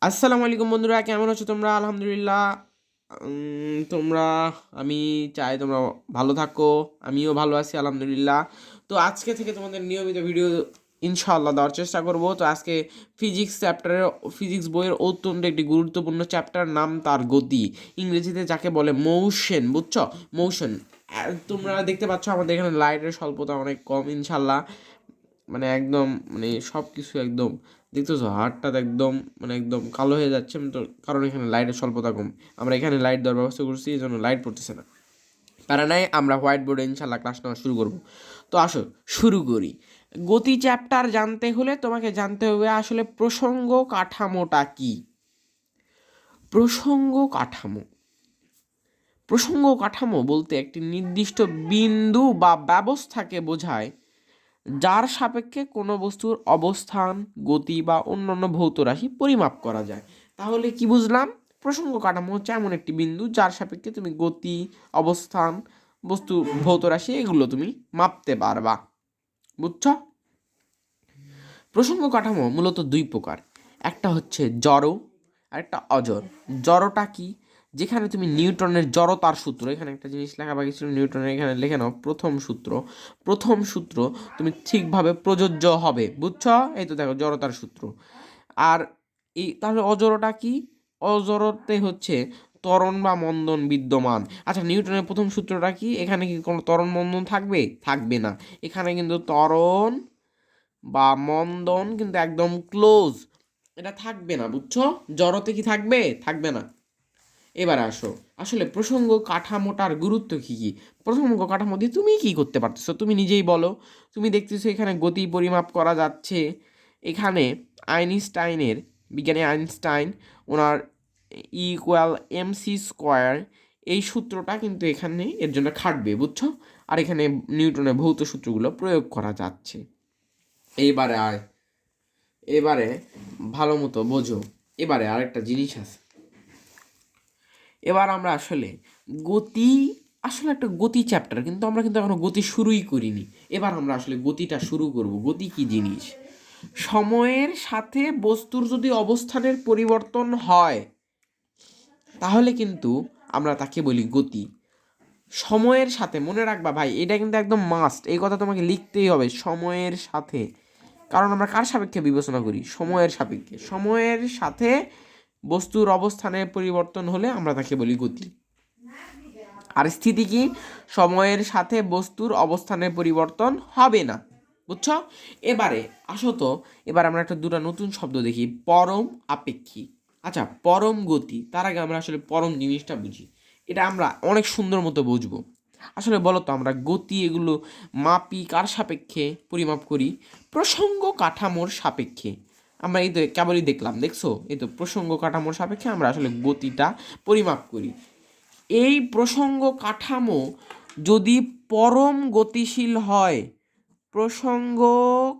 আসসালামু আলাইকুম বন্ধুরা, কেমন আছো তোমরা? আলহামদুলিল্লাহ। তোমরা, আমি চাই তোমরা ভালো থাকো। আমিও ভালো আছি আলহামদুলিল্লাহ। তো আজকে থেকে তোমাদের নিয়মিত ভিডিও ইনশাআল্লাহ দেওয়ার চেষ্টা করব। তো আজকে ফিজিক্স বইয়ের অত্যন্ত একটি গুরুত্বপূর্ণ চ্যাপ্টার, নাম তার গতি, ইংরেজিতে যাকে বলে মোশন, বুঝছো? মোশন। তোমরা দেখতে পাচ্ছ আমাদের এখানে লাইটের স্বল্পতা অনেক কম ইনশাল্লাহ। মানে একদম, মানে সব কিছু একদম দেখতেছো, হাড়টা একদম, মানে একদম কালো হয়ে যাচ্ছে। তো কারণ এখানে লাইটের স্বল্পতা কম। আমরা এখানে লাইট দেওয়ার ব্যবস্থা করছি, এই জন্য লাইট পড়তেছে না। তারা নাই, আমরা হোয়াইট বোর্ডে ইনশাল্লাহ ক্লাস নেওয়া শুরু করব। তো আসো শুরু করি। গতি চ্যাপ্টার জানতে হলে তোমাকে জানতে হবে আসলে প্রসঙ্গ কাঠামোটা কি। প্রসঙ্গ কাঠামো, প্রসঙ্গ কাঠামো বলতে একটি নির্দিষ্ট বিন্দু বা ব্যবস্থাকে বোঝায় যার সাপেক্ষে কোনো বস্তুর অবস্থান, গতি বা অন্যান্য ভৌত রাশি পরিমাপ করা যায়। তাহলে কি বুঝলাম? প্রসঙ্গ কাঠামো হচ্ছে এমন একটি বিন্দু যার সাপেক্ষে তুমি গতি, অবস্থান, বস্তু, ভৌত রাশি এগুলো তুমি মাপতে পারবা। বুঝছো? প্রসঙ্গ কাঠামো মূলত দুই প্রকার। একটা হচ্ছে জড় আর একটা অজড়। জড়টা কি? যেখানে তুমি নিউটনের জড়তার সূত্র, এখানে একটা জিনিস লেখা বাকি ছিল নিউটনের, এখানে লিখে নাও প্রথম সূত্র তুমি ঠিকভাবে প্রযোজ্য হবে। বুঝছো? এই তো দেখো জড়তার সূত্র। আর এই তাহলে অজড়টা কি? অজড়তে হচ্ছে ত্বরণ বা মন্দন বিদ্যমান। আচ্ছা, নিউটনের প্রথম সূত্রটা কি? এখানে কি কোনো ত্বরণ মন্দন থাকবে? থাকবে না। এখানে কিন্তু ত্বরণ বা মন্দন কিন্তু একদম ক্লোজ, এটা থাকবে না। বুঝছো? জড়তে কি থাকবে? থাকবে না। এবার আসো, আসলে প্রসঙ্গ কাঠামোটার গুরুত্ব কি কি? প্রসঙ্গ কাঠামো দিয়ে তুমি কি করতে পারতেছো তুমি নিজেই বলো। তুমি দেখতেছো এখানে গতি পরিমাপ করা যাচ্ছে। এখানে আইনস্টাইনের, বিজ্ঞানী আইনস্টাইন, ওনার E=mc², এই সূত্রটা কিন্তু এখানে এর জন্য খাটবে। বুঝছো? আর এখানে নিউটনের ভৌত সূত্রগুলো প্রয়োগ করা যাচ্ছে। এইবারে আয়, এবারে ভালো মতো বোঝো। এবারে আরেকটা জিনিস আছে। এবার আমরা আসলে গতি, আসলে একটা গতি চ্যাপ্টার, কিন্তু আমরা কিন্তু এখনো গতি শুরুই করিনি। এবার আমরা আসলে গতিটা শুরু করব। গতি কি জিনিস? সময়ের সাথে বস্তুর যদি অবস্থানের পরিবর্তন হয় তাহলে কিন্তু আমরা তাকে বলি গতি। সময়ের সাথে, মনে রাখবা ভাই, এটা কিন্তু একদম মাস্ট, এই কথা তোমাকে লিখতেই হবে, সময়ের সাথে। কারণ আমরা কার সাপেক্ষে বিবেচনা করি? সময়ের সাপেক্ষে। সময়ের সাথে বস্তুর অবস্থানের পরিবর্তন হলে আমরা তাকে বলি গতি। আর স্থিতি কি? সময়ের সাথে বস্তুর অবস্থানের পরিবর্তন হবে না। বুঝছো? এবারে আসো তো, এবার আমরা একটা দুটো নতুন শব্দ দেখি, পরম আপেক্ষিক। আচ্ছা, পরম গতি, তার আগে আমরা আসলে পরম জিনিসটা বুঝি। এটা আমরা অনেক সুন্দর মতো বুঝবো। আসলে বলো তো, আমরা গতি এগুলো মাপি কার সাপেক্ষে? পরিমাপ করি প্রসঙ্গ কাঠামোর সাপেক্ষে। আমরা এই তো কেবলই দেখলাম, দেখছো, এই তো প্রসঙ্গ কাঠামোর সাপেক্ষে আমরা আসলে গতিটা পরিমাপ করি। এই প্রসঙ্গ কাঠামো যদি পরম গতিশীল হয়, প্রসঙ্গ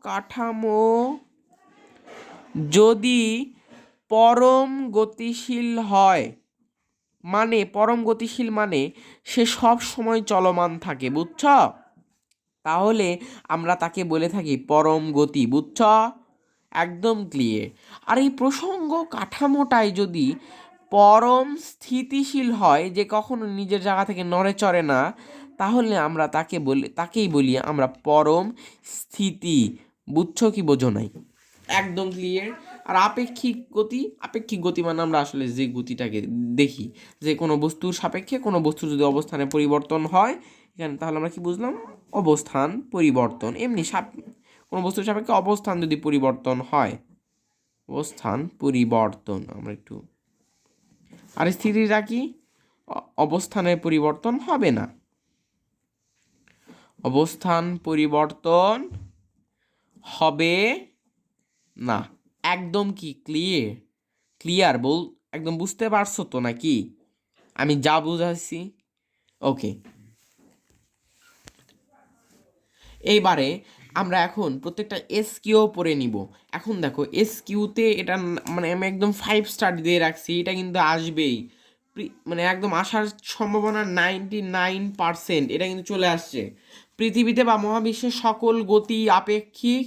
কাঠামো যদি পরম গতিশীল হয়, মানে পরম গতিশীল মানে সে সব সময় চলমান থাকে। বুঝছ? তাহলে আমরা তাকে বলে থাকি পরম গতি। বুঝছ? একদম ক্লিয়ার। আর এই প্রসঙ্গ কাঠামোটাই যদি পরম স্থিতিশীল হয়, যে কখনো নিজের জায়গা থেকে নড়ে চড়ে না, তাহলে আমরা তাকেই বলি আমরা পরম স্থিতি। বুঝছো কি বোঝো নাই? একদম ক্লিয়ার। আর আপেক্ষিক গতি মানে আমরা আসলে যে গতিটাকে দেখি, যে কোনো বস্তুর সাপেক্ষে কোনো বস্তুর যদি অবস্থানে পরিবর্তন হয়, এখানে তাহলে আমরা কি বুঝলাম? অবস্থান পরিবর্তন। এমনি কোনো বস্তুর সাপেক্ষে অবস্থান যদি পরিবর্তন হয়, অবস্থান পরিবর্তন আমরা একটু। আর স্থিতিটা কি? অবস্থানের পরিবর্তন হবে না। অবস্থান পরিবর্তন হবে না। একদম কি ক্লিয়ার? ক্লিয়ার বল, একদম বুঝতে পারছো তো নাকি আমি যা বুঝাচ্ছি? ওকে। এইবারে আমরা এখন প্রত্যেকটা এস কিউ পড়ে নিব। এখন দেখো এস কিউতে এটা মানে আমি একদম 5 স্টার দিয়ে রাখছি, এটা কিন্তু আসবেই। মানে একদম আসার সম্ভাবনা 99%, এটা কিন্তু চলে আসছে। পৃথিবীতে বা মহাবিশ্বের সকল গতি আপেক্ষিক,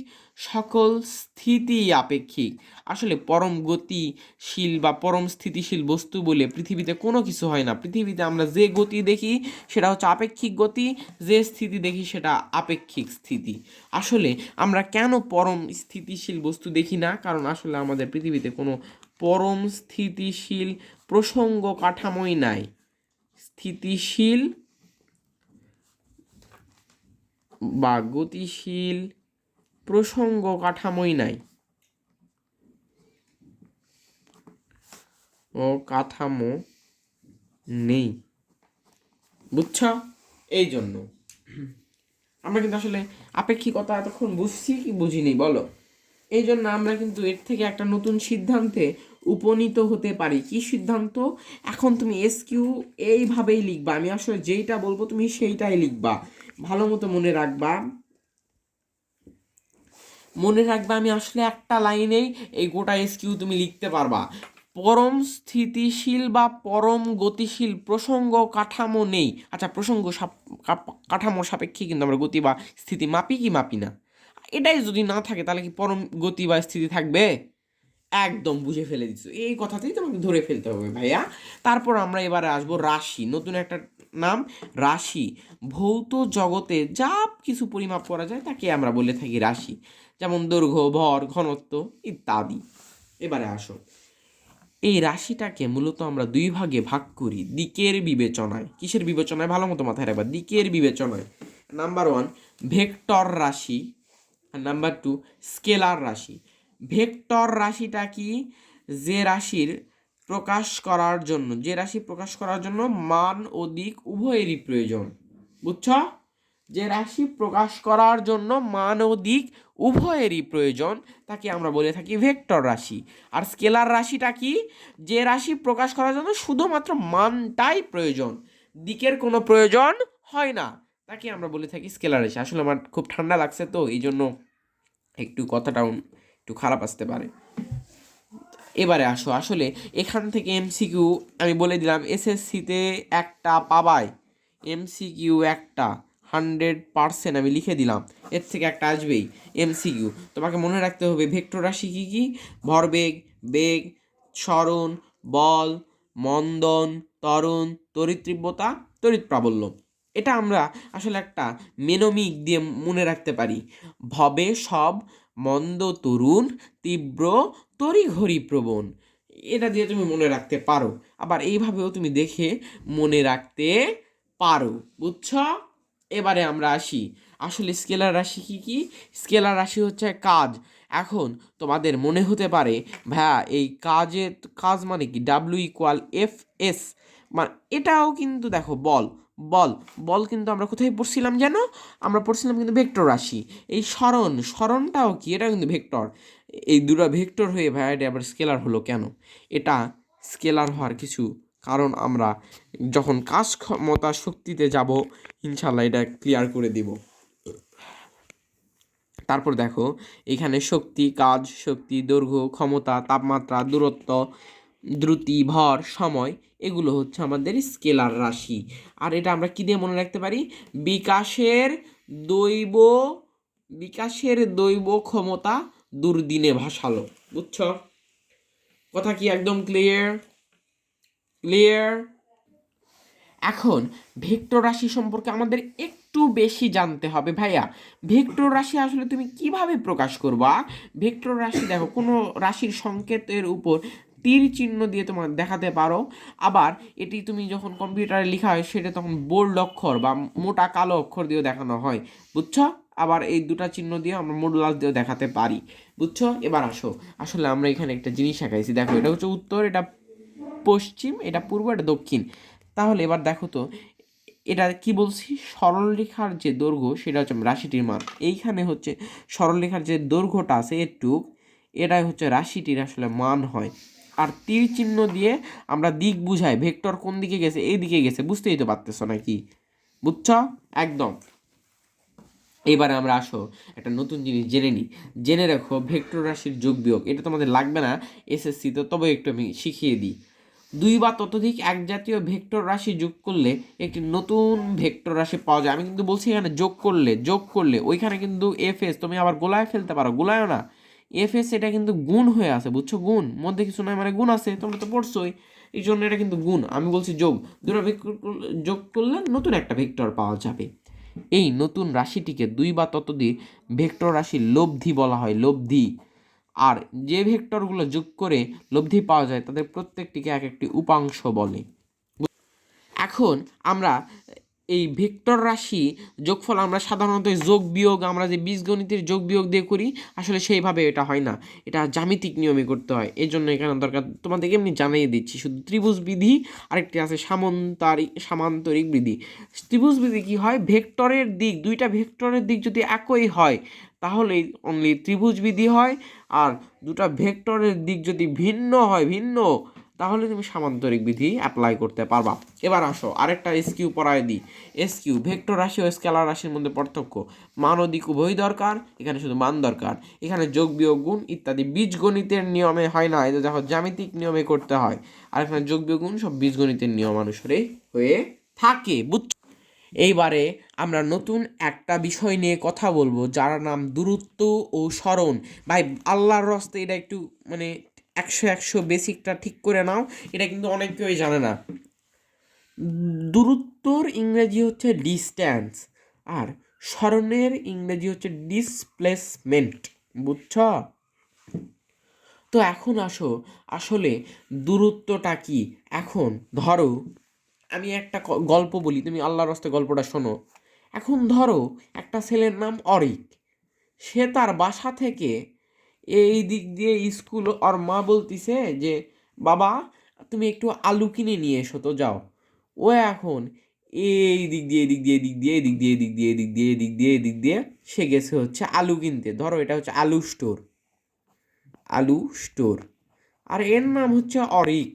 সকল স্থিতি আপেক্ষিক। আসলে পরম গতিশীল বা পরম স্থিতিশীল বস্তু বলে পৃথিবীতে কোনো কিছু হয় না। পৃথিবীতে আমরা যে গতি দেখি সেটা হচ্ছে আপেক্ষিক গতি, যে স্থিতি দেখি সেটা আপেক্ষিক স্থিতি। আসলে আমরা কেন পরম স্থিতিশীল বস্তু দেখি না? কারণ আসলে আমাদের পৃথিবীতে কোনো পরম স্থিতিশীল প্রসঙ্গ কাঠামোই নাই। স্থিতিশীল বা গতিশীল প্রসঙ্গ কাঠামোই নাই ও কাঠামো নেই, বুঝছ? এই জন্য আমরা কিন্তু আসলে আপেক্ষিকতা এতক্ষণ বুঝছি কি বুঝিনি বলো? এই জন্য আমরা কিন্তু এর থেকে একটা নতুন সিদ্ধান্তে উপনীত হতে পারি। কি সিদ্ধান্ত? এখন তুমি এসকিউ এইভাবেই লিখবা, আমি আসলে যেইটা বলবো তুমি সেইটাই লিখবা। ভালো মতো মনে রাখবা, মনে রাখবা আমি আসলে একটা লাইনেই এই গোটা এসকিউ তুমি লিখতে পারবা। পরম স্থিতিশীল বা পরম গতিশীল প্রসঙ্গ কাঠামো নেই। আচ্ছা, প্রসঙ্গ কাঠামোর সাপেক্ষে কিন্তু আমরা গতি বা স্থিতি মাপি কি মাপি না? এটাই যদি না থাকে তাহলে কি পরম গতি বা স্থিতি থাকবে? একদম বুঝে ফেলে দিচ্ছ, এই কথাতেই তোমাকে ধরে ফেলতে হবে ভাইয়া। তারপর আমরা এবারে আসবো রাশি, নতুন একটা নাম রাশি। ভৌত জগতে যা কিছু পরিমাপ করা যায় তাকে আমরা বলে থাকি রাশি, যেমন দৈর্ঘ্য, ভর, ঘনত্ব ইত্যাদি। এবারে আসো, এই রাশিটাকে মূলত আমরা দুই ভাগে ভাগ করি দিকের বিবেচনায়। কিসের বিবেচনায়? ভালো মতো মাথায় রাখবা, দিকের বিবেচনায়। নাম্বার 1 ভেক্টর রাশি, আর নাম্বার 2 স্কেলার রাশি। ভেক্টর রাশিটা কি? যে রাশির প্রকাশ করার জন্য, যে রাশি প্রকাশ করার জন্য মান ও দিক উভয়েরই প্রয়োজন, বুঝছ? যে রাশি প্রকাশ করার জন্য মান ও দিক উভয়েরই প্রয়োজন তাকে আমরা বলে থাকি ভেক্টর রাশি। আর স্কেলার রাশিটা কি? যে রাশি প্রকাশ করার জন্য শুধুমাত্র মানটাই প্রয়োজন, দিকের কোনো প্রয়োজন হয় না, তাকে আমরা বলে থাকি স্কেলার রাশি। আসলে আমার খুব ঠান্ডা লাগছে তো এই জন্য একটু কথাটাও একটু খারাপ আসতে পারে। এবারে আসো, আসলে এখান থেকে এমসিকিউ আমি বলে দিলাম, এসএসসিতে একটা পাবাই, এমসিকিউ একটা 100% আমি লিখে দিলাম, এর থেকে একটা আসবেই এমসিকিউ। তোমাকে মনে রাখতে হবে ভেক্টর রাশি কী কী? ভরবেগ, বেগ, সরণ, বল, মন্দন, ত্বরণ, তড়িৎ তীব্রতা, তড়িৎ প্রাবল্য। এটা আমরা আসলে একটা মেনোমিক দিয়ে মনে রাখতে পারি। ভবে সব, মন্দ তরুণ, তীব্র তড়িঘড়ি প্রবণ। এটা দিয়ে তুমি মনে রাখতে পারো, আবার এইভাবেও তুমি দেখে মনে রাখতে পারো, বুঝছ? এবারে আমরা আসি, আসলে স্কেলার রাশি কি কি? স্কেলার রাশি হচ্ছে কাজ। এখন তোমাদের মনে হতে পারে ভাইয়া এই কাজ মানে কি? W=F=S, মানে এটাও কিন্তু দেখো বল, বল বল কিন্তু আমরা কোথায় পড়ছিলাম যেন? আমরা পড়ছিলাম কিন্তু ভেক্টর রাশি। এই সরণটাও কি? এটা কিন্তু ভেক্টর। এই দুটো ভেক্টর হয়ে ভাইয়া এটা আবার স্কেলার হলো কেন? এটা স্কেলার হওয়ার কিছু কারণ আমরা যখন কাজ ক্ষমতা শক্তিতে যাব ইনশাল্লাহ এটা ক্লিয়ার করে দিব। তারপর দেখো এখানে শক্তি, কাজ, শক্তি, দৈর্ঘ্য, ক্ষমতা, তাপমাত্রা, দূরত্ব, দ্রুতি, ভর, সময়, এগুলো হচ্ছে আমাদের স্কেলার রাশি। আর এটা আমরা কি দিয়ে মনে রাখতে পারি? বিকাশের দৈব দৈব ক্ষমতা দুর্দিনে ভাসালো, বুঝছ? কথা কি একদম ক্লিয়ার? ক্লিয়ার? এখন ভেক্টর রাশি সম্পর্কে আমাদের একটু বেশি জানতে হবে ভাইয়া। ভেক্টর রাশি আসলে তুমি কিভাবে প্রকাশ করবা? ভেক্টর রাশি দেখো, কোনো রাশির সংকেতের উপর তীর চিহ্ন দিয়ে তোমার দেখাতে পারো, আবার এটি তুমি যখন কম্পিউটারে লেখা হয় সেটা তখন বোল্ড অক্ষর বা মোটা কালো অক্ষর দিয়েও দেখানো হয়, বুঝছো? আবার এই দুটা চিহ্ন দিয়ে আমরা মডুলাস দিয়েও দেখাতে পারি, বুঝছো? এবার আসো, আসলে আমরা এখানে একটা জিনিস দেখাইছি, দেখো এটা হচ্ছে উত্তর, এটা পশ্চিম, এটা পূর্ব, এটা দক্ষিণ। তাহলে এবার দেখো তো এটা কি বলছি? সরলরেখার যে দৈর্ঘ্য সেটা হচ্ছে রাশিটির মান। এইখানে হচ্ছে সরলরেখার যে দৈর্ঘ্যটা আছে এটুক, এটাই হচ্ছে রাশিটির আসলে মান হয়। আর তীর চিহ্ন দিয়ে আমরা দিক বুঝাই, ভেক্টর কোন দিকে গেছে, এই দিকে গেছে, বুঝতেই তো পারতেছো নাকি? বুঝছ? একদম। এবারে আমরা আসো একটা নতুন জিনিস জেনে নিই। জেনে রাখো ভেক্টর রাশির যোগ বিয়োগ, এটা তোমাদের লাগবে না এসএসসিতে, তবে একটু আমি শিখিয়ে দিই। দুই বা ততোধিক এক জাতীয় ভেক্টর রাশি যোগ করলে একটি নতুন ভেক্টর রাশি পাওয়া যায়। আমি কিন্তু বলছি এখানে যোগ করলে ওইখানে কিন্তু এফ এস তুমি আবার গোলায় ফেলতে পারো, গোলায়ও না, এফ এস এটা কিন্তু গুণ হয়ে আছে, বুঝছো? গুণ মধ্যে কিছু নয়, মানে গুণ আছে, তোমরা তো পড়ছোই, এই জন্য এটা কিন্তু গুণ। আমি বলছি যোগ, দুটো ভেক্টর যোগ করলে নতুন একটা ভেক্টর পাওয়া যাবে। এই নতুন রাশিটিকে দুই বা ততোধিক ভেক্টর রাশির লব্ধি বলা হয়, লব্ধি। আর যে ভেক্টরগুলো যোগ করে লব্ধি পাওয়া যায় তাদের প্রত্যেকটিকে এক একটি উপাংশ বলে। এখন আমরা এই ভেক্টর রাশি যোগফল আমরা সাধারণত যোগ বিয়োগ, আমরা যে বীজগণিতের যোগ বিয়োগ দিয়ে করি, আসলে সেইভাবে এটা হয় না, এটা জ্যামিতিক নিয়মে করতে হয়। এই জন্য এখানে দরকার তোমাদেরকে এমনি জানিয়ে দিচ্ছি, শুধু ত্রিভুজ বিধি, আরেকটি আছে সামান্তরিক বিধি। ত্রিভুজ বিধি কি হয়, ভেক্টরের দিক, দুইটা ভেক্টরের দিক যদি একই হয় তাহলেই অনলি ত্রিভুজ বিধি হয়, আর দুটা ভেক্টরের দিক যদি ভিন্ন হয়, তাহলে তুমি সামান্তরিক বিধি অ্যাপ্লাই করতে পারবা। এবার আসো আরেকটা এসকিউ পড়ায় দিই। এসকিউ, ভেক্টর রাশি ও স্কেলার রাশির মধ্যে পার্থক্য। মান ও দিক উভয়ই দরকার, এখানে শুধু মান দরকার। এখানে যোগ বিয়োগ গুণ ইত্যাদি বীজগণিতের নিয়মে হয় না, এটা দেখো জ্যামিতিক নিয়মে করতে হয়। আর এখানে যোগ বিয়োগ গুণ সব বীজগণিতের নিয়ম অনুসারে হয়ে থাকে, বুঝছো? এইবারে আমরা নতুন একটা বিষয় নিয়ে কথা বলবো, যার নাম দূরত্ব ও সরণ। ভাই আল্লাহর রস্তে এটা একটু মানে 100 বেসিকটা ঠিক করে নাও, এটা কিন্তু অনেক কেউই জানে না। দূরত্বর ইংরেজি হচ্ছে ডিস্ট্যান্স, আর সরণের ইংরেজি হচ্ছে ডিসপ্লেসমেন্ট, বুঝছ? তো এখন আসো, আসলে দূরত্বটা কি। এখন ধরো আমি একটা গল্প বলি, তুমি আল্লাহর রাস্তে গল্পটা শোনো। এখন ধরো একটা ছেলের নাম অরিক, সে তার বাসা থেকে এই দিক দিয়ে স্কুল, ওর মা বলতিছে যে বাবা তুমি একটু আলু কিনে নিয়ে এসো তো, যাও। ও এখন এই দিক দিয়ে এদিক দিয়ে এদিক দিয়ে এদিক দিয়ে এদিক দিয়ে এদিক দিয়ে এদিক দিয়ে এদিক দিয়ে সে গেছে হচ্ছে আলু কিনতে। ধরো এটা হচ্ছে আলু স্টোর, আলু স্টোর, আর এর নাম হচ্ছে অরিক।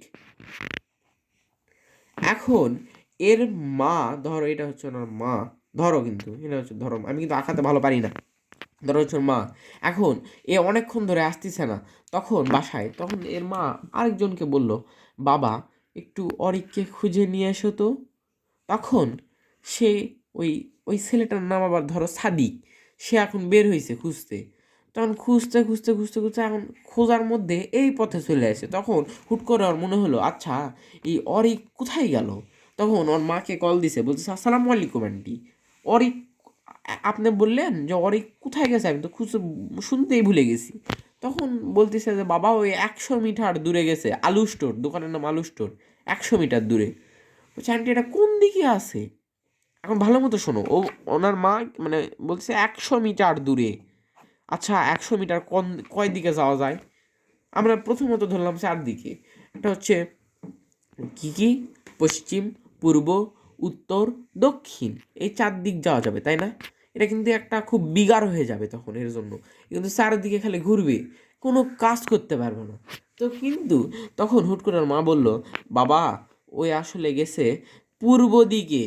এখন এর মা, ধরো এটা হচ্ছে ওনার মা, ধরো কিন্তু এটা হচ্ছে, ধরো আমি কিন্তু আঁকাতে ভালো পারি না, ধরো হচ্ছে ওর মা। এখন এ অনেকক্ষণ ধরে আসতেছে না, তখন বাসায়, তখন এর মা আরেকজনকে বলল, বাবা একটু অরিককে খুঁজে নিয়ে এসো তো। তখন সে ওই ওই ছেলেটার নাম আবার ধরো সাদিক, সে এখন বের হয়েছে খুঁজতে। তখন খুঁজতে খুঁজতে খুঁজতে খুঁজতে এখন খোঁজার মধ্যে এই পথে চলে আসে। তখন হুট করে ওর মনে হলো, আচ্ছা এই অরিক কোথায় গেল। তখন ওর মাকে কল দিছে, বলতেছে আসসালামু আলাইকুম আন্টি, অরিক আপনি বললেন যে অরিক কোথায় গেছে, আমি তো খুঁজে শুনতেই ভুলে গেছি। তখন বলতেছে যে বাবা ওই 100 মিটার দূরে গেছে, আলু স্টোর, দোকানের নাম আলু স্টোর, 100 মিটার দূরে। বলছে আন্টি এটা কোন দিকে আছে। এখন ভালো মতো শোনো, ওনার মা মানে বলছে 100 মিটার দূরে। আচ্ছা 100 মিটার কয় দিকে যাওয়া যায়, আমরা প্রথমত ধরলাম 4 দিকে। এটা হচ্ছে কি কি, পশ্চিম, পূর্ব, উত্তর, দক্ষিণ, এই 4 দিক যাওয়া যাবে, তাই না? এটা কিন্তু একটা খুব বিগার হয়ে যাবে তখন, এর জন্য কিন্তু 4 দিকে খালি ঘুরবে, কোনো কাজ করতে পারবে না। তো কিন্তু তখন হুট করে ওর মা বলল, বাবা ওই আসলে গেছে পূর্ব দিকে।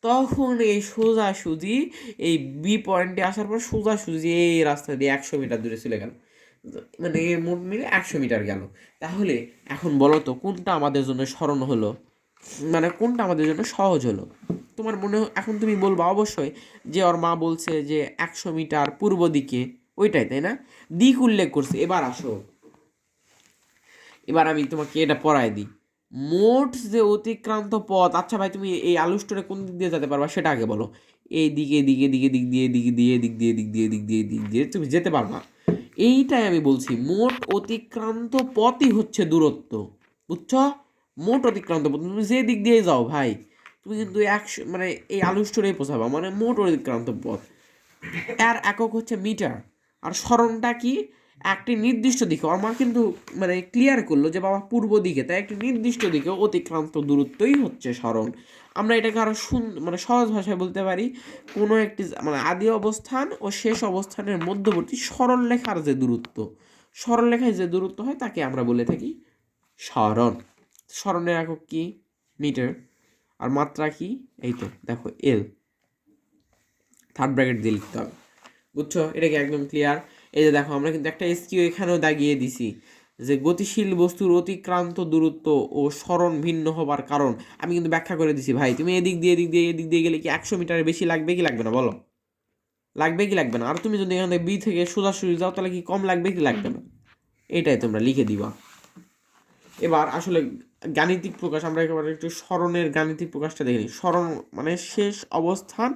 তখন এই সোজাসুজি এই বি পয়েন্টে আসার পর সোজাসুজি এই রাস্তা দিয়ে 100 মিটার দূরে চলে গেল, মানে এর মোট মিলে 100 মিটার গেল। তাহলে এখন বলো তো কোনটা আমাদের জন্য স্মরণ হলো, মানে কোনটা আমাদের জন্য সহজ হলো? তোমার মনে এখন তুমি বলবা অবশ্যই যে ওর মা বলছে যে 100 মিটার পূর্ব দিকে, ওইটাই, তাই না? দিক উল্লেখ করছে। এবার আসো, এবার আমি তোমাকে এটা পড়ায় দিই। মোট যে অতিক্রান্ত পথ, আচ্ছা ভাই তুমি এই আলু স্টোরে কোন দিক দিয়ে যেতে পারবা সেটা আগে বলো। এই দিকে দিকে দিকে দিক দিয়ে দিক দিয়ে দিক দিয়ে দিক দিয়ে দিক দিয়ে দিক দিয়ে তুমি যেতে পারবা, এইটাই আমি বলছি। মোট অতিক্রান্ত পথই হচ্ছে দূরত্ব, বুঝছো? মোট অতিক্রান্ত পথ, তুমি যে দিক দিয়ে যাও ভাই, তুমি কিন্তু 100 মানে এই আলু স্টোরেই পৌঁছাবা, মানে মোট অতিক্রান্ত পথ। এর একক হচ্ছে মিটার। আর সরণটা কি, একটি নির্দিষ্ট দিকে, ওর মা কিন্তু মানে ক্লিয়ার করলো যে বাবা পূর্ব দিকে, তাই একটি নির্দিষ্ট দিকে অতিক্রান্ত দূরত্বই হচ্ছে সরণ। আমরা এটাকে আরো মানে সহজ ভাষায় বলতে পারি, কোনো একটি মানে আদি অবস্থান ও শেষ অবস্থানের মধ্যবর্তী সরলরেখার যে দূরত্ব, সরলরেখায় যে দূরত্ব হয় তাকে আমরা বলে থাকি সরণ। সরণের একক কি, মিটার। আর মাত্রা কি, এই তো দেখো এল, থার্ড ব্র্যাকেট দিয়ে লিখতে হবে, বুঝছো? এটা কি একদম ক্লিয়ার? এই যে দেখো আমরা কিন্তু একটা এসকিউ এখানেও দাগিয়ে দিছি, যে গতিশীল বস্তুর অতিক্রান্ত দূরত্ব ও সরণ ভিন্ন হবার কারণ আমি কিন্তু ব্যাখ্যা করে দিছি ভাই। তুমি এদিক দিয়ে গেলে কি 100 মিটারের বেশি লাগবে কি লাগবে না বলো? লাগবে কি লাগবে না? আর তুমি যদি এখান থেকে বি থেকে সোজাসুজি যাও তাহলে কি কম লাগবে কি লাগবে না? এটাই তোমরা লিখে দিবা। এবার আসলে গাণিতিক প্রকাশ আমরা একেবারে একটু সরণের গাণিতিক প্রকাশটা দেখে নিই। সরণ মানে শেষ অবস্থান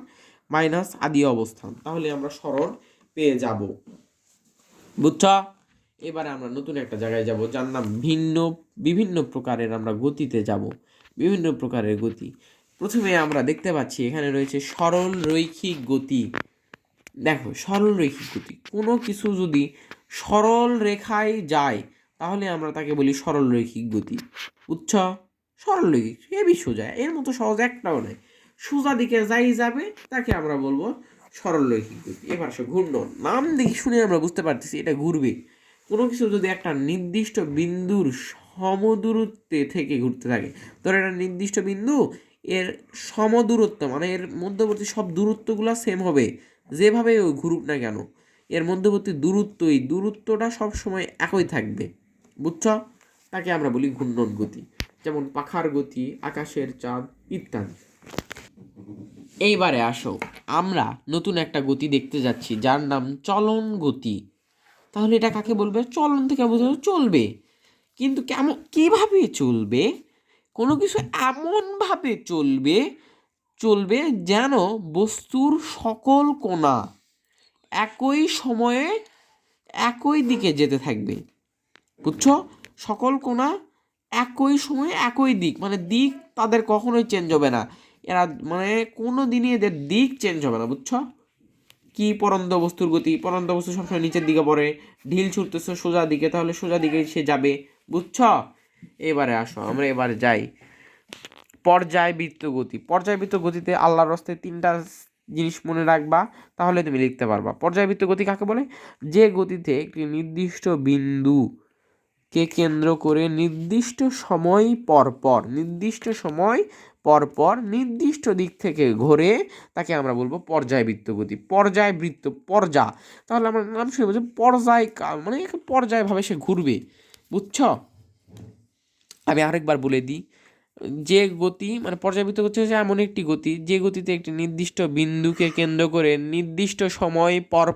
মাইনাস আদি অবস্থান, তাহলে আমরা সরণ পেয়ে যাব। বুঝছো? এবারে আমরা নতুন একটা জায়গায় যাব যার নাম বিভিন্ন প্রকারের আমরা গতিতে যাব। বিভিন্ন প্রকারের গতি। প্রথমে আমরা দেখতে পাচ্ছি এখানে রয়েছে সরল রৈখিক গতি। দেখো, সরল রৈখিক গতি, কোনো কিছু যদি সরল রেখায় যায় তাহলে আমরা তাকে বলি সরল রৈখিক গতি। বুঝছো? সরল রৈখিক হেবি সোজা, এর মতো সহজ একটাও নেই। সোজা দিকে যাই যাবে তাকে আমরা বলবো সরল রৈখিক গতি। এবার আসো ঘূর্ণন। নাম দেখে শুনে আমরা বুঝতে পারতেছি এটা ঘুরবে। কোনো কিছু যদি একটা নির্দিষ্ট বিন্দুর সমদূরত্বে থেকে ঘুরতে থাকে, ধর একটা নির্দিষ্ট বিন্দু, এর সমদূরত্ব মানে এর মধ্যবর্তী সব দূরত্বগুলো সেম হবে, যেভাবে ও ঘুরুক না কেন এর মধ্যবর্তী দূরত্বটা সবসময় একই থাকবে। বুঝছ? তাকে আমরা বলি ঘূর্ণন গতি। যেমন পাখার গতি, আকাশের চাঁদ ইত্যাদি। এইবারে আসো, আমরা নতুন একটা গতি দেখতে যাচ্ছি যার নাম চলন গতি। তাহলে এটা কাকে বলবে? চলন থেকে বোঝা চলবে, কিন্তু কেমন কিভাবে চলবে? কোনো কিছু এমনভাবে চলবে চলবে যেন বস্তুর সকল কোণা একই সময়ে একই দিকে যেতে থাকবে। বুঝছো? সকল কোণা একই সময়ে একই দিক, মানে দিক তাদের কখনোই চেঞ্জ হবে না। এরা মানে কোনো দিনই এদের দিক চেঞ্জ হবে না। বুঝছো? কি পরন্ত বস্তুর গতি? পরন্ত বস্তু সবসময় নিচের দিকে পড়ে। ঢিল ছুটতেছে সোজা দিকে, তাহলে সোজা দিকে সে যাবে। বুঝছো? এবারে আসো, আমরা এবারে যাই পর্যায়বৃত্ত গতি। পর্যায়বৃত্ত গতিতে আল্লাহর রাস্তায় 3টা জিনিস মনে রাখবা, তাহলে তুমি লিখতে পারবা। পর্যায়বৃত্ত গতি কাকে বলে? যে গতিতে একটি নির্দিষ্ট বিন্দুকে কেন্দ্র করে নির্দিষ্ট সময় পর নির্দিষ্ট দিক থেকে ঘোরে, তাকে আমরা বলবো পর্যায়বৃত্ত গতি। পর্যা, তাহলে আমরা নাম শুনে বলছি মানে পর্যায়ভাবে সে ঘুরবে। বুঝছ? আমি আরেকবার বলে দিই, যে গতি মানে পর্যায়বৃত্ত গতি হচ্ছে এমন একটি গতি যে গতিতে একটি নির্দিষ্ট বিন্দুকে কেন্দ্র করে নির্দিষ্ট সময় পর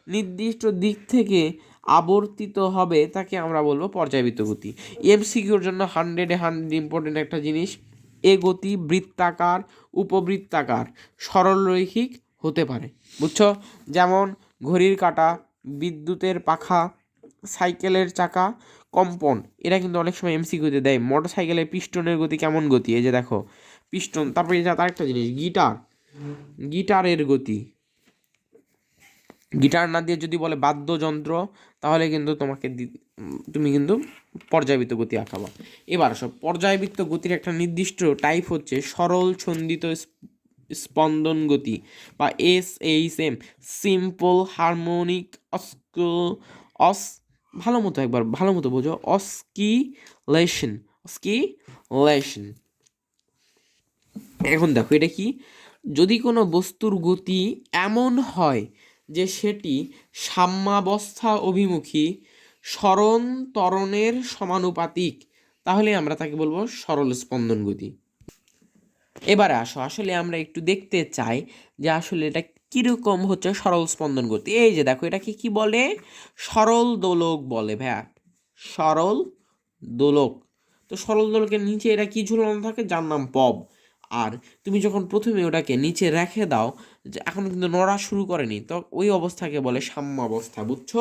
নির্দিষ্ট দিক থেকে আবর্তিত হবে, তাকে আমরা বলবো পর্যায়বৃত্ত গতি। এমসিকিউর জন্য 100 ইম্পর্টেন্ট একটা জিনিস, এ গতি বৃত্তাকার, উপবৃত্তাকার, সরল রৈখিক হতে পারে। বুঝছো? যেমন ঘড়ির কাঁটা, বিদ্যুতের পাখা, সাইকেলের চাকা, কম্পন, এরা কিন্তু অনেক সময় এমসিকিউতে দেয়। মোটর সাইকেলের পিস্টনের গতি কেমন গতি? এই যে দেখো পিস্টন। তারপরে আরেকটা জিনিস, গিটারের গতি। গিটার না দিয়ে যদি বলে বাদ্যযন্ত্র, তাহলে কিন্তু তুমি কিন্তু পর্যায়বৃত্ত গতি আঁকাবা। এবার সব পর্যায়বৃত্ত গতির একটা নির্দিষ্ট টাইপ হচ্ছে সরল ছন্দিত স্পন্দন গতি বা SHM, সিম্পল হারমোনিক অস ভালো মতো বোঝো, অস্কিলেশন। এখন দেখো এটা কি? যদি কোনো বস্তুর গতি এমন হয় যে সেটি সাম্যাবস্থা অভিমুখী সরণ ত্বরণের সমানুপাতিক, তাহলে আমরা তাকে বলবো সরল স্পন্দন গতি। এবারে আসো, আসলে আমরা একটু দেখতে চাই যে আসলে এটা কিরকম হচ্ছে সরল স্পন্দন গতি। এই যে দেখো, এটাকে কি বলে? সরল দোলক বলে ভাইয়া, সরল দোলক। তো সরল দোলকের নিচে এটা কি ঝুলানো থাকে যার নাম বব। আর তুমি যখন প্রথমে ওটাকে নিচে রেখে দাও, যে এখন কিন্তু নড়া শুরু করেনি, তো ওই অবস্থাকে বলে সাম্যাবস্থা। বুঝছো?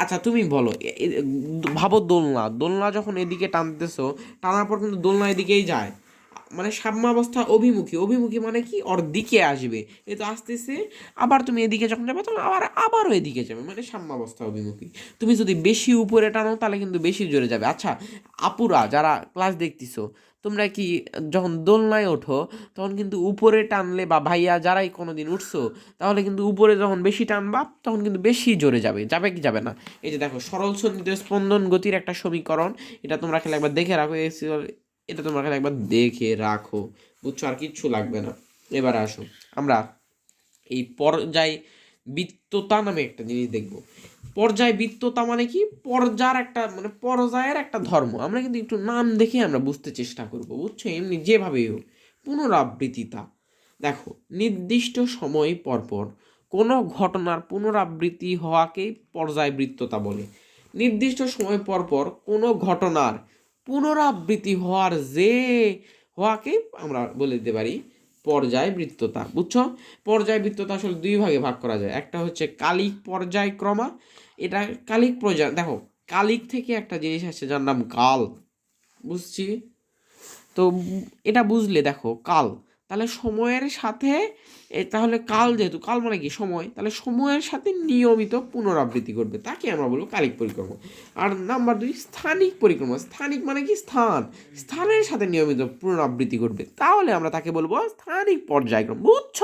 আচ্ছা তুমি বলো, ভাবো দোলনা যখন এদিকে টানতেছো, টানার পর কিন্তু দোলনা এদিকেই যায়, মানে সাম্যাবস্থা অভিমুখী মানে কি? ওর দিকে আসবে। এ তো আসতেছে, আবার তুমি এদিকে যখন যাবে তখন আবারও এদিকে যাবে, মানে সাম্যাবস্থা অভিমুখী। তুমি যদি বেশি উপরে টানো তাহলে কিন্তু বেশি জোরে যাবে। আচ্ছা আপুরা যারা ক্লাস দেখতেছো, তোমরা কি যখন দোলনায় ওঠো তখন কিন্তু উপরে টানলে, বা ভাইয়া যারাই কোনোদিন উঠছো, তাহলে কিন্তু উপরে যখন বেশি টানবা তখন কিন্তু বেশি জোরে যাবে কি যাবে না? এই যে দেখো, সরল ছন্দিত স্পন্দন গতির একটা সমীকরণ, এটা তোমরা খেলে একবার দেখে রাখো, এটা তোমরা খালি একবার দেখে রাখো। বুঝছো? আর কিচ্ছু লাগবে না। এবার আসো, আমরা এই পর্যায় বৃত্ততা নামে একটা জিনিস দেখব। পর্যায়বৃত্ততা মানে কি, পর্যায়ের একটা ধর্ম। আমরা কিন্তু একটু নাম দেখে আমরা বুঝতে চেষ্টা করব, বুঝছো, এমনি যেভাবেই হোক। পুনরাবৃত্তিতা, দেখো নির্দিষ্ট সময় পরপর কোনো ঘটনার পুনরাবৃত্তি হওয়াকেই পর্যায়বৃত্ততা বলে। নির্দিষ্ট সময় পরপর কোনো ঘটনার পুনরাবৃত্তি হওয়াকে আমরা বলে দিতে পারি পর্যায়বৃত্ততা, বুঝছো। পর্যায়বৃত্ততা আসলে দুই ভাগে ভাগ করা যায়। একটা হচ্ছে কালিক পর্যায়ক্রমা, এটা কালিক পর্যায়, দেখো কালিক থেকে একটা জিনিস আসছে যার নাম কাল, বুঝছি তো। এটা বুঝলে দেখো কাল, তাহলে সময়ের সাথে তাহলে কাল, যেহেতু কাল মানে কি সময়, তাহলে সময়ের সাথে নিয়মিত পুনরাবৃত্তি করবে, তাকে আমরা বলবো কালিক পরিক্রমা। আর নাম্বার 2 স্থানিক পরিক্রমা। স্থানিক মানে কি স্থান, স্থানের সাথে নিয়মিত পুনরাবৃত্তি করবে, তাহলে আমরা তাকে বলবো স্থানিক পর্যায়ক্রম, বুঝছ।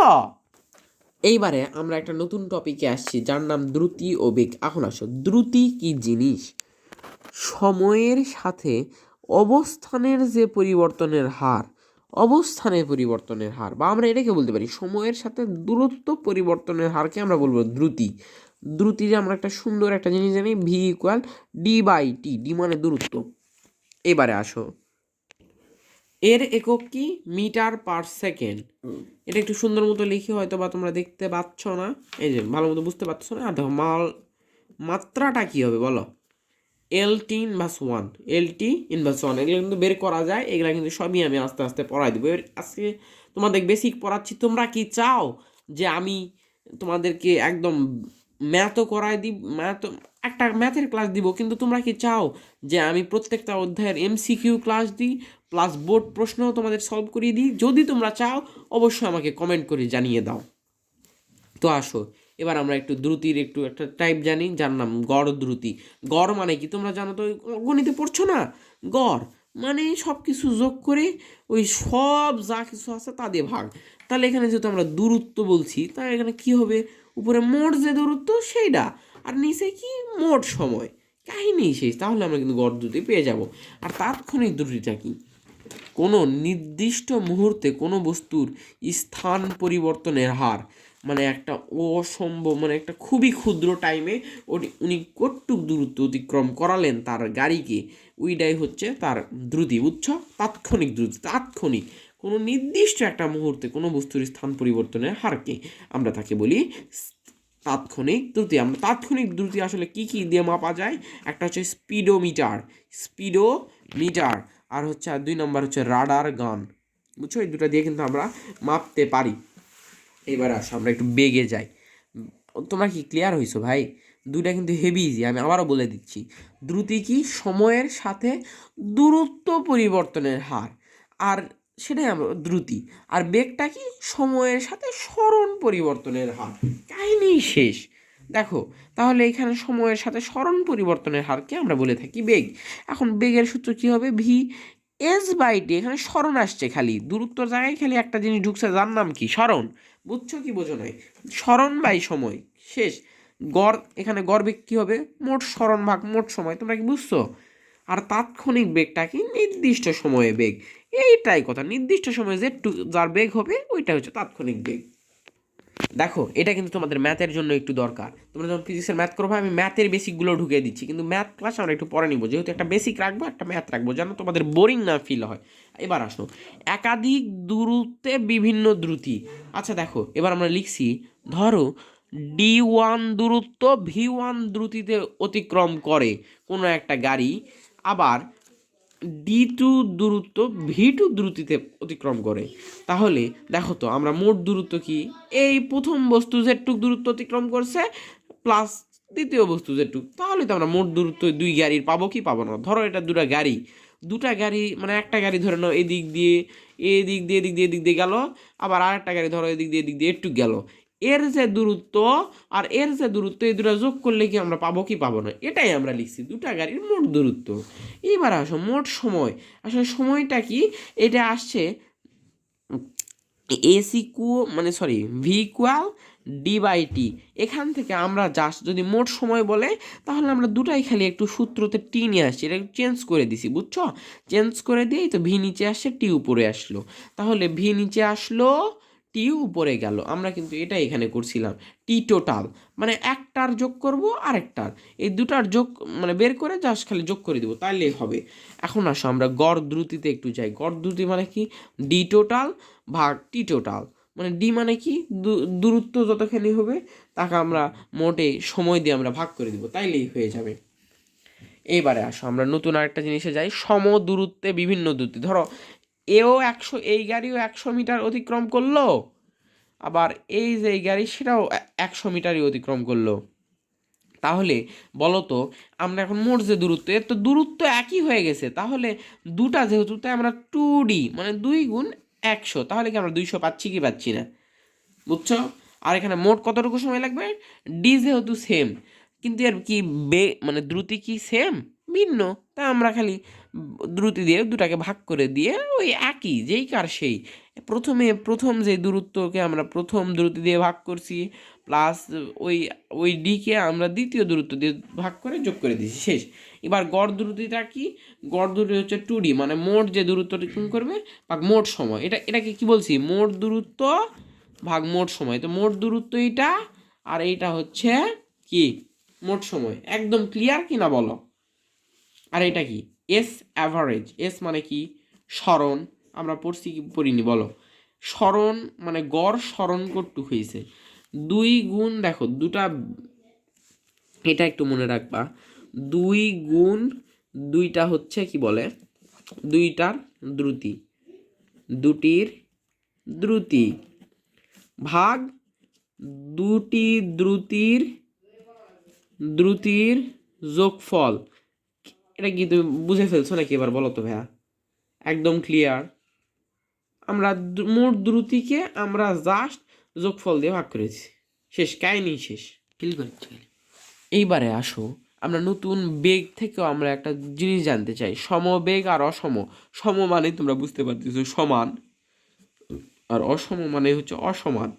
এইবারে আমরা একটা নতুন টপিকে আসছি যার নাম দ্রুতি ও বেগ। এখন আসো, দ্রুতি কি জিনিস? সময়ের সাথে অবস্থানের যে পরিবর্তনের হার, বা আমরা এটাকে বলতে পারি সময়ের সাথে দূরত্ব পরিবর্তনের হারকে আমরা বলবো দ্রুতি। দ্রুতির আমরা একটা সুন্দর একটা জিনিস জানি, v=d/t, ডি মানে দূরত্ব। এবারে আসো, এর একক কি? Metre per second. এটা একটু সুন্দর মতো লিখি, হয়তো বা তোমরা দেখতে পাচ্ছ না, এই যে ভালো মতো বুঝতে পারছো না। আর দেখো মাত্রাটা কি হবে বলো, LT/1, LT/1, এগুলো কিন্তু বের করা যায়। এগুলো কিন্তু সবই আমি আস্তে আস্তে পড়াই দেবো। আজকে তোমাদের বেসিক পড়াচ্ছি। তোমরা কি চাও যে আমি তোমাদেরকে একদম ম্যাথও করাই দিই, একটা ম্যাথের ক্লাস দিব, কিন্তু তোমরা কি চাও যে আমি প্রত্যেকটা অধ্যায়ের MCQ ক্লাস দিই, প্লাস বোর্ড প্রশ্নও তোমাদের সলভ করিয়ে দিই? যদি তোমরা চাও অবশ্যই আমাকে কমেন্ট করে জানিয়ে দাও। তো আসো, এবার আমরা একটু দ্রুতির একটা টাইপ জানি যার নাম গড় দ্রুতি। গড় মানে কি তোমরা জানো তো, গণিতে পড়ছো না? গড় মানে সব কিছু যোগ করে ওই সব যা কিছু আছে তা দিয়ে ভাগ। তাহলে এখানে যেহেতু আমরা দূরত্ব বলছি, তাহলে এখানে কি হবে, উপরে মোট যে দূরত্ব সেইটা, আর নিচে কি মোট সময়, কাহিনী শেষ। তাহলে আমরা কিন্তু গড় দ্রুতি পেয়ে যাব। আর তাৎক্ষণিক দ্রুতিটা কি? কোনো নির্দিষ্ট মুহূর্তে কোনো বস্তুর স্থান পরিবর্তনের হার, মানে একটা অসম্ভব, মানে একটা খুবই ক্ষুদ্র টাইমে উনি কতটুক দূরত্ব অতিক্রম করালেন তার গাড়িকে, ওইটাই হচ্ছে তার দ্রুতি, বুঝছ। তাৎক্ষণিক দ্রুতি, তাৎক্ষণিক কোনো নির্দিষ্ট একটা মুহূর্তে কোনো বস্তুর স্থান পরিবর্তনের হারকে আমরা তাকে বলি তাৎক্ষণিক দ্রুতি। আমরা তাৎক্ষণিক দ্রুতি আসলে কি কি দিয়ে মাপা যায়? একটা হচ্ছে স্পিডোমিটার, আর হচ্ছে 2 নম্বর হচ্ছে রাডার গান, বুঝছো। এই দুটো দিয়ে কিন্তু আমরা মাপতে পারি। এবার আসো আমরা একটু বেগে যাই। তোমরা কি ক্লিয়ার হয়েছো ভাই? দুইটা কিন্তু হেভি ইজি, আমি আবারও বলে দিচ্ছি। দ্রুতি কি? সময়ের সাথে দূরত্ব পরিবর্তনের হার, আর সেটাই আমরা দ্রুতি। আর বেগটা কি? সময়ের সাথে সরণ পরিবর্তনের হার, কাহিনী শেষ। দেখো, তাহলে এখানে সময়ের সাথে সরণ পরিবর্তনের হারকে আমরা বলে থাকি বেগ। এখন বেগের সূত্র কি হবে? v/s/t। এখানে সরণ আসছে, খালি দূরত্বর জায়গায় খালি একটা জিনিস ঢুকছে, যার নাম কি? সরণ। বুঝছো কি বোঝো নাই? সরণ বাই সময়, শেষ। গড়, এখানে গড় বেগ কি হবে? মোট সরণ ভাগ মোট সময়। তোমরা কি বুঝছো? আর তাৎক্ষণিক বেগটা কি? নির্দিষ্ট সময়ে বেগ। এইটাই কথা, নির্দিষ্ট সময়ে যার বেগ হবে ওইটা হচ্ছে তাৎক্ষণিক বেগ। দেখো, এটা কিন্তু তোমাদের ম্যাথের জন্য একটু দরকার। তোমরা যখন ফিজিক্সের ম্যাথ করবো, আমি ম্যাথের বেসিকগুলো ঢুকিয়ে দিচ্ছি, কিন্তু ম্যাথ ক্লাস আমরা একটু পরে নিব, যেহেতু একটা বেসিক রাখবো, একটা ম্যাথ রাখবো, যেন তোমাদের বোরিং না ফিল হয়। এবার আসো, একাধিক দূরত্বে বিভিন্ন দ্রুতি। আচ্ছা দেখো, এবার আমরা লিখছি, ধরো D1 দূরত্ব V1 দ্রুতিতে অতিক্রম করে কোনো একটা গাড়ি, আবার D2 দূরত্ব V2 দ্রুতিতে অতিক্রম করে। তাহলে দেখো তো, আমরা মোট দূরত্ব কি? এই প্রথম বস্তু যেটুক দূরত্ব অতিক্রম করছে প্লাস দ্বিতীয় বস্তু যেটুক, তাহলে তো আমরা মোট দূরত্ব দুই গাড়ির পাবো কি পাবো না? ধরো এটা দুটা গাড়ি, মানে একটা গাড়ি ধরে নাও এদিক দিয়ে এদিক দিয়ে গেল, আবার আরেকটা গাড়ি ধরো এদিক দিয়ে একটু গেল। এর যে দূরত্ব আর এর যে দূরত্ব, এই দুটো যোগ করলে কি আমরা পাবো কি পাবো না? এটাই আমরা লিখছি দুটা গাড়ির মোট দূরত্ব। এবার আসো মোট সময়। আসলে সময়টা কি? এটা আসছে v/t। এখান থেকে আমরা জাস্ট যদি মোট সময় বলে, তাহলে আমরা দুটাই খালি একটু সূত্রতে টি নিয়ে আসছি, এটা চেঞ্জ করে দিছি, বুঝছো। চেঞ্জ করে দিয়েই তো ভি নিচে আসছে, টি উপরে আসলো। তাহলে ভি নিচে আসলো, টি উপরে গেল, আমরা কিন্তু এটা এখানে করছিলাম টি টোটাল, মানে একটার যোগ করব আরেকটার, এই দুটার যোগ মানে বের করে জাস্ট খালি যোগ করে দেবো, তাইলেই হবে। এখন আসো আমরা গড় দ্রুতিতে একটু যাই। গড় দ্রুতি মানে কি, ডি টোটাল ভাগ টি টোটাল, মানে ডি মানে কি দূরত্ব যতখানি হবে তাকে আমরা মোটে সময় দিয়ে আমরা ভাগ করে দিব, তাইলেই হয়ে যাবে। এইবারে আসো আমরা নতুন আরেকটা জিনিসে যাই, সম দূরত্বে বিভিন্ন দ্রুতি। ধরো এও 100, এই গাড়িও 100 মিটার অতিক্রম করলো, আবার এই যে এই গাড়ি সেটাও 100 মিটারই অতিক্রম করলো। তাহলে বলো তো আমরা এখন মোট যে দূরত্ব, এর তো দূরত্ব একই হয়ে গেছে, তাহলে দুটা যেহেতু তাই আমরা 2D মানে 2 × 100, তাহলে কি আমরা 200 পাচ্ছি কি পাচ্ছি না, বুঝছো? আর এখানে মোট কতটুকু সময় লাগবে, ডি যেহেতু সেম, কিন্তু এর কি মানে দ্রুতি কি সেম, ভিন্ন, তাই আমরা খালি দ্রুতি দিয়ে দুটাকে ভাগ করে দিয়ে ওই একই যেই কার সেই, প্রথম যে দূরত্বকে আমরা প্রথম দ্রুতি দিয়ে ভাগ করছি, প্লাস ওই ওই ডিকে আমরা দ্বিতীয় দূরত্ব দিয়ে ভাগ করে যোগ করে দিয়েছি, শেষ। এবার গড় দ্রুতিটা কি, গড় দ্রুতি হচ্ছে 2D, মানে মোট যে দূরত্ব অতিক্রম করবে ভাগ মোট সময়, এটাকে কি বলছি, মোট দূরত্ব ভাগ মোট সময়। তো মোট দূরত্ব এইটা, আর এইটা হচ্ছে কি মোট সময়। একদম ক্লিয়ার কি না বলো? আর এটা কি, এস অ্যাভারেজ, এস মানে কি স্মরণ, আমরা পড়ছি কি পড়িনি বলো? স্মরণ মানে গড় স্মরণ কতটুকু হয়েছে, 2 গুণ, দেখো দুটা, এটা একটু মনে রাখবা, 2 গুণ দুইটা হচ্ছে কি বলে, দুইটার দ্রুতি, দুটির দ্রুতি ভাগ দুটি দ্রুতির যোগফল। এটা কি তুমি বুঝে ফেলছো নাকি? এবার বলো তো ভাইয়া, একদম ক্লিয়ার? আমরা মোট দ্রুতিকে আমরা জাস্ট যোগফল দিয়ে ভাগ করেছি, শেষ, কাহিনী শেষ, ফিল করছি। এইবারে আসো আমরা নতুন বেগ থেকেও আমরা একটা জিনিস জানতে চাই, সমবেগ আর অসম। সম মানে তোমরা বুঝতে পারতেছো সমান, আর অসম মানে হচ্ছে অসমান।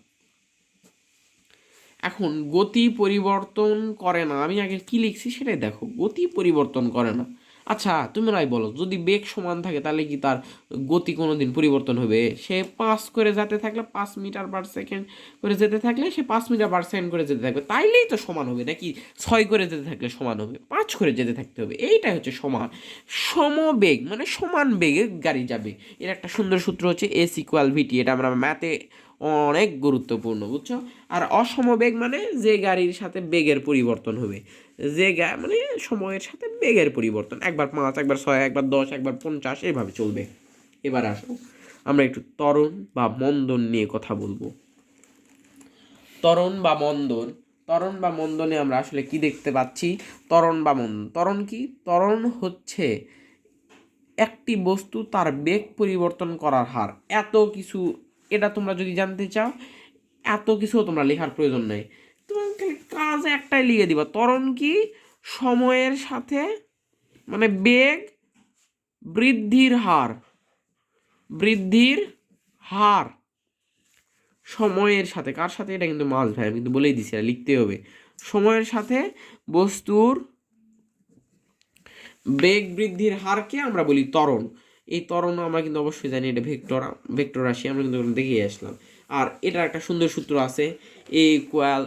এখন গতি পরিবর্তন করে না, আমি আগে কি লিখছি সেটাই দেখো, গতি পরিবর্তন করে না। আচ্ছা তোমরাই বলো, যদি বেগ সমান থাকে তাহলে কি তার গতি কোনোদিন পরিবর্তন হবে? সে 5 করে যেতে থাকলে, 5 মিটার/সেকেন্ড করে যেতে থাকলে সে 5 মিটার/সেকেন্ড করে যেতে থাকবে, তাইলেই তো সমান হবে, নাকি 6 করে যেতে থাকলে সমান হবে? 5 করে যেতে থাকতে হবে, এইটাই হচ্ছে সমান। সমবেগ মানে সমান বেগে গাড়ি যাবে। এর একটা সুন্দর সূত্র হচ্ছে S=VT, এটা আমরা ম্যাথে অনেক গুরুত্বপূর্ণ, বুঝছো? আর অসমবেগ মানে যে গাড়ির সাথে বেগের পরিবর্তন হবে, যে মানে সময়ের সাথে বেগের পরিবর্তন, একবার 5, একবার 6, একবার 10, একবার 50, এইভাবে চলবে। এবার আসো আমরা একটু ত্বরণ বা মন্দন নিয়ে কথা বলবো। ত্বরণ বা মন্দন, ত্বরণ বা মন্দনে আমরা আসলে কি দেখতে পাচ্ছি? ত্বরণ বা মন্দন, ত্বরণ কি? ত্বরণ হচ্ছে একটি বস্তু তার বেগ পরিবর্তন করার হার, এত কিছু, এটা তোমরা যদি জানতে চাও এত কিছু তোমরা লেখার প্রয়োজন নেই, তোমার কাজ একটাই লিখে দিবা, ত্বরণ কি সময়ের সাথে মানে বেগ বৃদ্ধির হার, বৃদ্ধির হার সময়ের সাথে, কার সাথে? এটা কিন্তু মাস ভাই, আমি কিন্তু বলেই দিছি, এটা লিখতে হবে। সময়ের সাথে বস্তুর বেগ বৃদ্ধির হারকে আমরা বলি ত্বরণ। এই ত্বরণ আমরা কিন্তু অবশ্যই জানি, এটা ভেক্টর রাশি, আমরা কিন্তু দেখিয়ে আসলাম। আর এটা একটা সুন্দর সূত্র আছে, A=,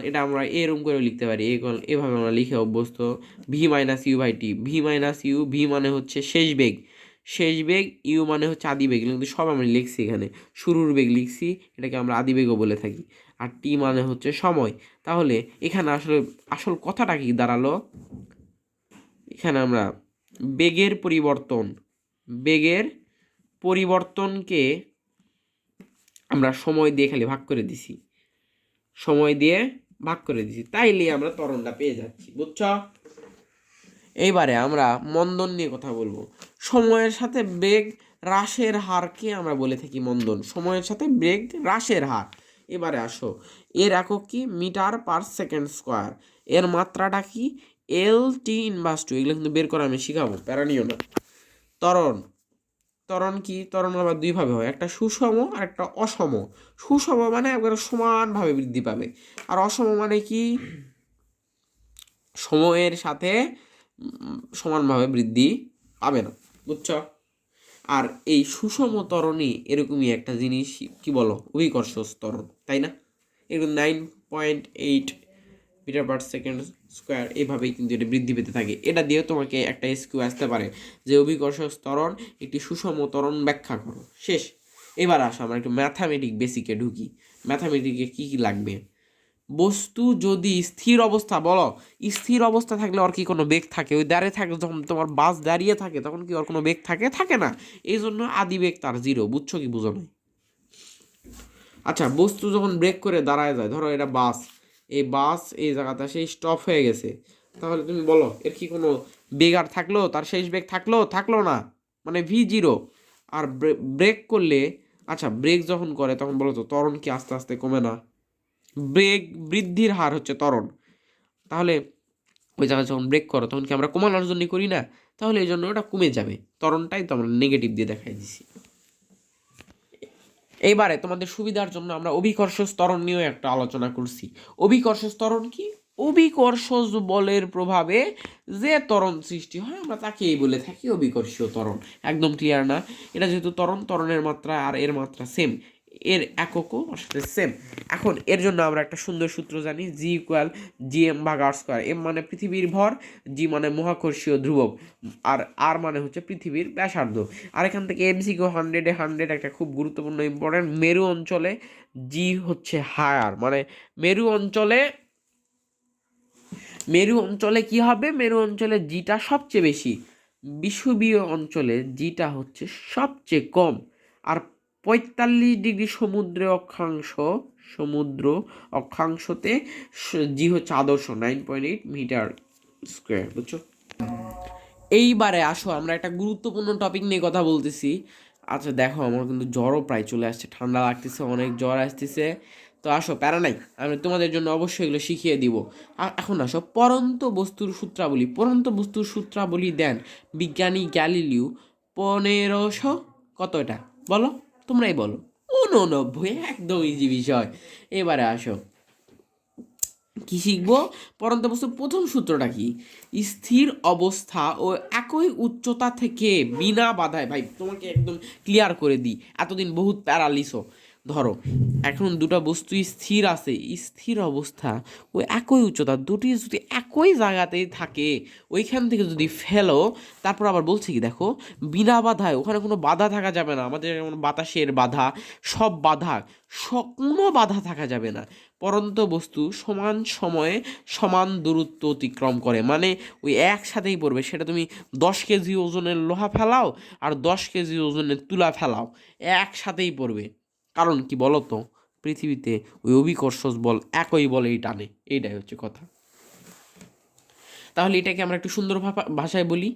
এটা আমরা এরকম করে লিখতে পারি, এভাবে আমরা লিখে অভ্যস্ত, V-U/T, V-U, ভি মানে হচ্ছে শেষ বেগ, ইউ মানে হচ্ছে আদি বেগ, কিন্তু সব আমরা লিখছি এখানে, শুরুর বেগ লিখছি, এটাকে আমরা আদি বেগও বলে থাকি। আর টি মানে হচ্ছে সময়। তাহলে এখানে আসলে আসল কথাটা কি দাঁড়ালো, এখানে আমরা বেগের পরিবর্তনকে আমরা সময় দিয়ে খালি ভাগ করে দিছি, তাইলে আমরা ত্বরণটা পেয়ে যাচ্ছি, বুঝছো? এইবারে আমরা মন্দন নিয়ে কথা বলবো। সময়ের সাথে বেগ হ্রাসের হারকে আমরা বলে থাকি মন্দন, সময়ের সাথে বেগ হ্রাসের হার। এবারে আসো, এর একক কি, মিটার/সেকেন্ড স্কোয়ার, এর মাত্রাটা কি, L/T−2, এগুলো কিন্তু বের করে আমি শিখাবো, প্যারা নিও না। ত্বরণ কি, ত্বরণ আবার দুইভাবে হয়, একটা সুষম আর একটা অসম। সুষম মানে একবারে সমানভাবে বৃদ্ধি পাবে, আর অসম মানে কি, সময়ের সাথে সমানভাবে বৃদ্ধি পাবে না, বুঝছো? আর এই সুষম ত্বরণই এরকমই একটা জিনিস, কি বলো, অভিকর্ষ ত্বরণ, তাই না? এরকম 9.8 মিটার পার সেকেন্ড স্কোয়ার এভাবেই কিন্তু এটা বৃদ্ধি পেতে থাকে। এটা দিয়ে তোমাকে একটা এসকিউ আসতে পারে যে অভিকর্ষ ত্বরণ একটি সুষম ত্বরণ ব্যাখ্যা করো। শেষ। এবার আসো আমরা একটু ম্যাথামেটিক বেসিকে ঢুকি। ম্যাথামেটিকে কি কি লাগবে? বস্তু যদি স্থির অবস্থা, বলো স্থির অবস্থা থাকলে ওর কি কোনো বেগ থাকে? ওই দাঁড়িয়ে থাকে, যখন তোমার বাস দাঁড়িয়ে থাকে তখন কি ওর কোনো বেগ থাকে? থাকে না। এই জন্য আদি বেগ তার জিরো। বুঝছো কি বুঝো না? আচ্ছা, বস্তু যখন ব্রেক করে দাঁড়ায় যায়, ধরো এটা বাস, এই বাস এই জায়গাতে সেই স্টপ হয়ে গেছে, তাহলে তুমি বলো এর কি কোনো বেগ আর থাকলো? তার শেষ বেগ থাকলো? থাকলো না, মানে ভি জিরো। আর ব্রেক করলে, আচ্ছা ব্রেক যখন করে তখন বলো তো ত্বরণ কি আস্তে আস্তে কমে না? ব্রেক বৃদ্ধির হার হচ্ছে ত্বরণ। তাহলে ওই জায়গায় যখন ব্রেক করো তখন কি আমরা কমানোর জন্য করি না? তাহলে এই জন্য ওটা কমে যাবে। ত্বরণটাই তো আমরা নেগেটিভ দিয়ে দেখাই দিছি। এইবারে তোমাদের সুবিধার জন্য আমরা অভিকর্ষ ত্বরণ নিয়েও একটা আলোচনা করছি। অভিকর্ষ ত্বরণ কি? অভিকর্ষজ বলের প্রভাবে যে ত্বরণ সৃষ্টি হয় আমরা তাকেই বলে থাকি অভিকর্ষীয় ত্বরণ। একদম ক্লিয়ার না? এটা যেহেতু ত্বরণ, ত্বরণের মাত্রা আর এর মাত্রা সেম, এর এককও ওর সাথে সেম। এখন এর জন্য আমরা একটা সুন্দর সূত্র জানি, জি ইকুয়াল জি এম ভাগ আর স্কোয়ার। এম মানে পৃথিবীর ভর, জি মানে মহাকর্ষীয় ধ্রুবক, আর আর মানে হচ্ছে পৃথিবীর ব্যাসার্ধ। আর এখান থেকে এমসিকিউ 100 একটা খুব গুরুত্বপূর্ণ ইম্পর্টেন্ট, মেরু অঞ্চলে জি হচ্ছে হায়ার, মানে মেরু অঞ্চলে, মেরু অঞ্চলে কি হবে? মেরু অঞ্চলে জিটা সবচেয়ে বেশি, বিষুবীয় অঞ্চলে জিটা হচ্ছে সবচেয়ে কম। আর 45 ডিগ্রি সমুদ্র অক্ষাংশতে জি হচ্ছে আদর্শ 9.8 মিটার স্কোয়ার। বুঝছো? এইবারে আসো আমরা একটা গুরুত্বপূর্ণ টপিক নিয়ে কথা বলতেছি। আচ্ছা দেখো, আমার কিন্তু জ্বরও প্রায় চলে আসছে, ঠান্ডা লাগতেছে, অনেক জ্বর আসতেছে। তো আসো, প্যারা নাই, আমি তোমাদের জন্য অবশ্যই এগুলো শিখিয়ে দিব। এখন আসো পরন্ত বস্তুর সূত্রাবলী। পরন্ত বস্তুর সূত্রাবলী দেন বিজ্ঞানী গ্যালিলিও 1500, কত এটা বলো, তোমরাই বলো। 89, একদম ইজি বিষয়। এবারে আসো কি শিখবো? পরন্ত বস্তুর প্রথম সূত্রটা কি? স্থির অবস্থা ও একই উচ্চতা থেকে বিনা বাধায়, ভাই তোমাকে একদম ক্লিয়ার করে দিই, এতদিন বহুত প্যারালিসো। ধরো এখন দুটো বস্তু স্থির আছে, স্থির অবস্থা ও একই উচ্চতা, দুটি যদি একই জায়গাতেই থাকে, ওইখান থেকে যদি ফেলো, তারপর আবার বলছে কি দেখো, বিনা বাধায়, ওখানে কোনো বাধা থাকা যাবে না, আমাদের যেমন বাতাসের বাধা, সব বাধা, কোনো বাধা থাকা যাবে না। পরন্ত বস্তু সমান সময়ে সমান দূরত্ব অতিক্রম করে, মানে ওই একসাথেই পড়বে। সেটা তুমি 10 কেজি ওজনের লোহা ফেলাও আর 10 কেজি ওজনের তুলা ফেলাও, একসাথেই পড়বে। কারণ কি বলো তো? পৃথিবীতে ওই অভিকর্ষ বল একই বলেই টানে, এইটাই হচ্ছে কথা। তাহলে এটাকে আমরা একটু সুন্দর ভাষায় বলি,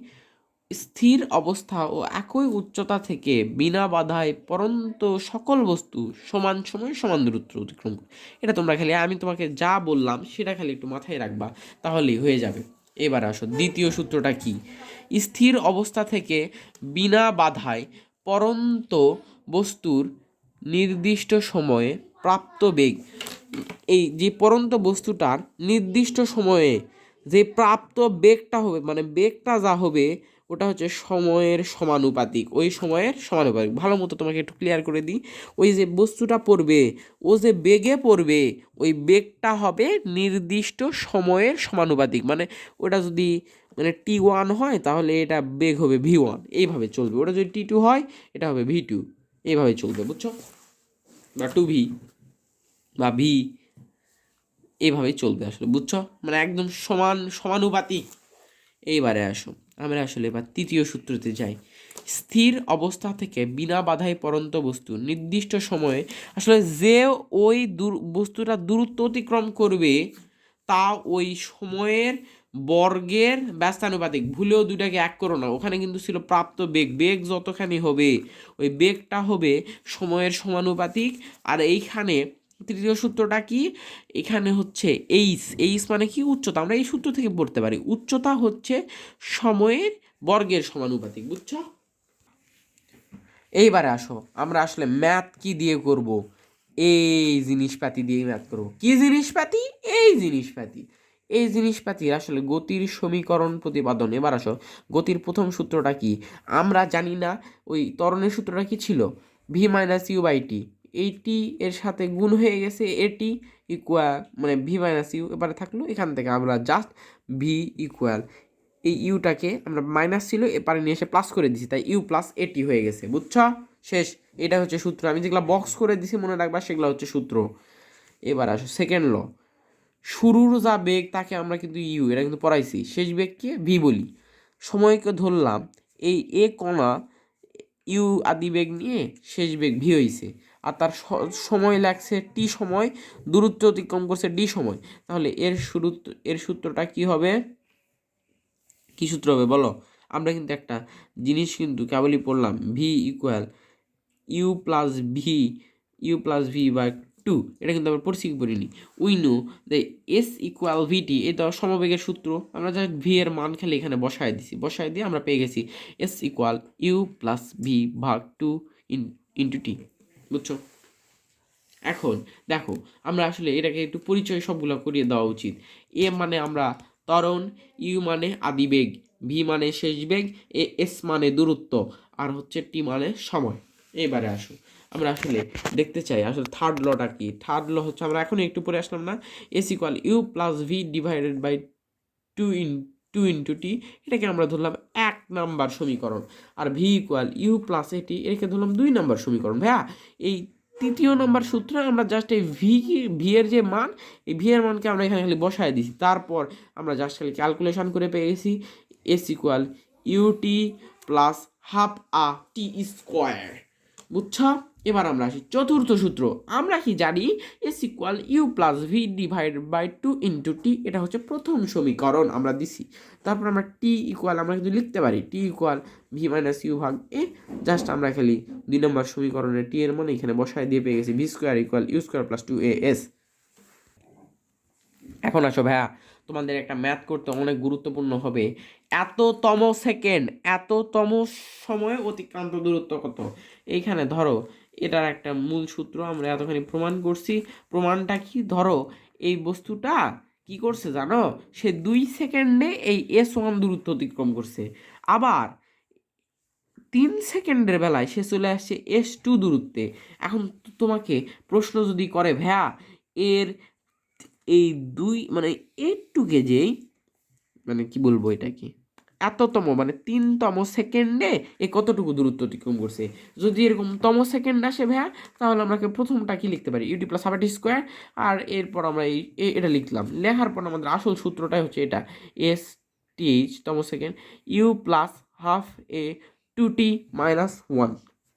স্থির অবস্থা ও একই উচ্চতা থেকে বিনা বাধায় পরন্ত সকল বস্তু সমান সময় সমান দূরত্ব অতিক্রম করে। এটা তোমরা খালি, আমি তোমাকে যা বললাম সেটা খালি একটু মাথায় রাখবা, তাহলেই হয়ে যাবে। এবার আসো দ্বিতীয় সূত্রটা কি? স্থির অবস্থা থেকে বিনা বাধায় পরন্ত বস্তুর নির্দিষ্ট সময়ে প্রাপ্ত বেগ। এই যে পরন্ত বস্তুটার নির্দিষ্ট সময়ে যে প্রাপ্ত বেগটা হবে, মানে বেগটা যা হবে ওটা হচ্ছে সময়ের সমানুপাতিক, ওই সময়ের সমানুপাতিক। ভালো মতো তোমাকে একটু ক্লিয়ার করে দিই, ওই যে বস্তুটা পড়বে, ও যে বেগে পড়বে, ওই বেগটা হবে নির্দিষ্ট সময়ের সমানুপাতিক। মানে ওটা যদি মানে T1 হয় তাহলে এটা বেগ হবে V1, এইভাবে চলবে। ওটা যদি T2 হয় এটা হবে V2, এইভাবে চলবে। বুঝছো? বা 2V বা ভি, এইভাবেই চলবে আসলে। বুঝছো? মানে একদম সমানুপাতিক। এইবারে আসো, আমরা আসলে এবার তৃতীয় সূত্রতে যাই। স্থির অবস্থা থেকে বিনা বাধায় পরন্ত বস্তু নির্দিষ্ট সময়ে, আসলে যে ওই বস্তুটা দূরত্ব অতিক্রম করবে তা ওই সময়ের বর্গের ব্যস্তানুপাতিক। ভুলেও দুইটাকে এক করো না, ওখানে কিন্তু ছিল প্রাপ্ত বেগ, বেগ যতখানি হবে ওই বেগটা হবে সময়ের সমানুপাতিক। আর এইখানে তৃতীয় সূত্রটা কি? এখানে হচ্ছে এইচ মানে কি? উচ্চতা। আমরা এই সূত্র থেকে পড়তে পারি, উচ্চতা হচ্ছে সময়ের বর্গের সমানুপাতিক। বুঝছো? এইবারে আসো, আমরা আসলে ম্যাথ কি দিয়ে করব? এই জিনিসপাতি দিয়ে ম্যাথ করব। কি জিনিসপাতি? এই জিনিসপাতি। এই জিনিসপাতির আসলে গতির সমীকরণ প্রতিপাদন। এবার আসো, গতির প্রথম সূত্রটা কি আমরা জানি না। ওই ত্বরণের সূত্রটা কি ছিল, V minus you by T. এইটি এর সাথে গুণ হয়ে গেছে এটি ইকুয়াল, মানে ভি মাইনাস ইউ এবারে থাকলো, এখান থেকে আমরা জাস্ট ভি ইকুয়াল এই ইউটাকে আমরা মাইনাস ছিল এপারে নিয়ে এসে প্লাস করে দিছি, তাই ইউ প্লাস এটি হয়ে গেছে। বুঝছো? শেষ। এটা হচ্ছে সূত্র। আমি যেগুলো বক্স করে দিছি মনে রাখবা, সেগুলো হচ্ছে সূত্র। এবার আসো সেকেন্ড ল। শুরুর যা বেগ তাকে আমরা কিন্তু ইউ, এটা কিন্তু পড়াইছি। শেষ বেগকে ভি বলি। সময়কে ধরলাম এই এ কণা ইউ আদি বেগ নিয়ে শেষ বেগ ভি হয়েছে, আর তার সময় লাগছে টি সময়, দূরত্ব অতিক্রম করছে ডি সময়। তাহলে এর সূত্রটা কি হবে? কি সূত্র হবে বলো? আমরা কিন্তু একটা জিনিস কিন্তু কেবলই পড়লাম, v equal you plus v by two. এটা কিন্তু আমরা পড়ছি কি পড়িনি? We know the s equal v t, এই তো সমবেগের সূত্র। আমরা জাস্ট ভি এর মান খালি এখানে বসায় দিছি, বসায় দিয়ে আমরা পেয়ে গেছি S equal you plus V ভাগ টু ইন্টু টি। বুঝছো? এখন দেখো, আমরা আসলে এটাকে একটু পরিচয় সবগুলো করিয়ে দেওয়া উচিত। এ মানে আমরা ত্বরণ, ইউ মানে আদিবেগ, ভি মানে শেষ বেগ, এস মানে দূরত্ব, আর হচ্ছে টি মানে সময়। এবারে আসো, আমরা আসলে দেখতে চাই আসলে থার্ড লটা কি। থার্ড ল হচ্ছে, আমরা এখনই একটু পরে আসলাম না, s equal you plus v divided by two into t. এটাকে আমরা ধরলাম 1 নাম্বার সমীকরণ। আর v equal you plus a t, এটাকে ধরলাম 2 নাম্বার সমীকরণ। ভাইয়া, এই 3য় নাম্বার সূত্রে আমরা জাস্ট এই ভি এর যে মান, এই ভি এর মানকে আমরা এখানে খালি বসায় দিছি। তারপর আমরা জাস্ট খালি ক্যালকুলেশন করে পেয়ে গেছি S equal u t plus half a t square. বুঝছো? এবার আমরা আসি চতুর্থ সূত্র। আমরা কি জানি? S equal you plus v divide by two into t. এটা হচ্ছে প্রথম সমীকরণ আমরা দিছি। তারপর আমরা টি ইকুয়াল আমরা কিন্তু লিখতে পারি T equal V minus you ভাগ এ। জাস্ট আমরা খালি 2 নম্বর সমীকরণে টি এর মানে এখানে বসায় দিয়ে পেয়ে গেছি V square equal U square plus two A S. এখন আসো ভাইয়া, তোমাদের একটা ম্যাথ করতে অনেক গুরুত্বপূর্ণ হবে। এততম সেকেন্ড, এততম সময়ে অতিক্রান্ত দূরত্ব কত? এইখানে ধরো এটার একটা মূল সূত্র আমরা এতখানি প্রমাণ করছি। প্রমাণটা কি? ধরো এই বস্তুটা কি করছে জানো? সে 2 সেকেন্ডে এই S1 দূরত্ব অতিক্রম করছে। আবার 3 সেকেন্ডের বেলায় সে চলে আসছে S2 দূরত্বে। এখন তোমাকে প্রশ্ন যদি করে, ভাইয়া এর এই মানে এইটুকে যেই, মানে কি বলবো এটাকে, এততম মানে 3তম সেকেন্ডে এ কতটুকু দূরত্ব অতিক্রম করছে, যদি এরকম তম সেকেন্ড আসে ভাইয়া, তাহলে আমরা প্রথমটা কি লিখতে পারি? UT plus half t square. আর এরপর আমরা এটা লিখলাম। লেখার পর আমাদের আসল সূত্রটাই হচ্ছে এটা, এস টিএইচ তম second U plus half A two T minus one.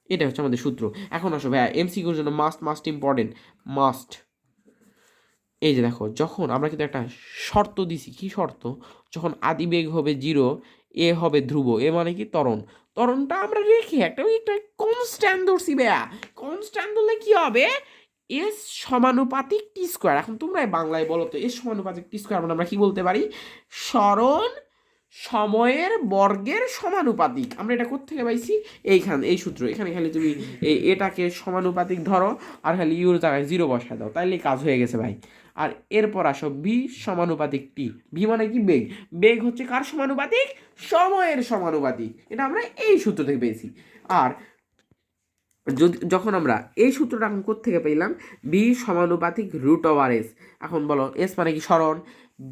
এটা হচ্ছে আমাদের সূত্র। এখন আসো ভাইয়া, এমসিকিউর জন্য মাস্ট ইম্পর্টেন্ট, মাস্ট। এই যে দেখো, যখন আমরা কিন্তু একটা শর্ত দিছি, কি শর্ত? যখন আদিবেগ হবে 0, এ হবে ধ্রুব, এ মানে কি ত্বরণ। ত্বরণটা আমরা রেখে একটা কনস্ট্যান্ট ধরছি ভাইয়া। কনস্ট্যান্ট ধরলে কি হবে? এস সমানুপাতিক টি স্কোয়ার। এখন তোমরাই বাংলায় বলো তো, এস সমানুপাতিক টি স্কোয়ার মানে আমরা কি বলতে পারি? সরণ সময়ের বর্গের সমানুপাতিক। আমরা এটা কোত্থেকে পাইছি? এই সূত্র। এখানে খালি তুমি এটাকে সমানুপাতিক ধরো, আর খালি ইউর জায়গায় 0 বসায় দাও, তাইলে কাজ হয়ে গেছে ভাই। আর এরপর আসো ভি সমানুপাতিক টি। ভি মানে কি? বেগ। বেগ হচ্ছে কার সমানুপাতিক? সময়ের সমানুপাতিক। এটা আমরা এই সূত্র থেকে পেয়েছি। আর যখন আমরা এই সূত্রটা এখন কোত্থেকে পেলাম? ভি সমানুপাতিক রুট ওভার এস। এখন বলো, এস মানে কি? সরণ।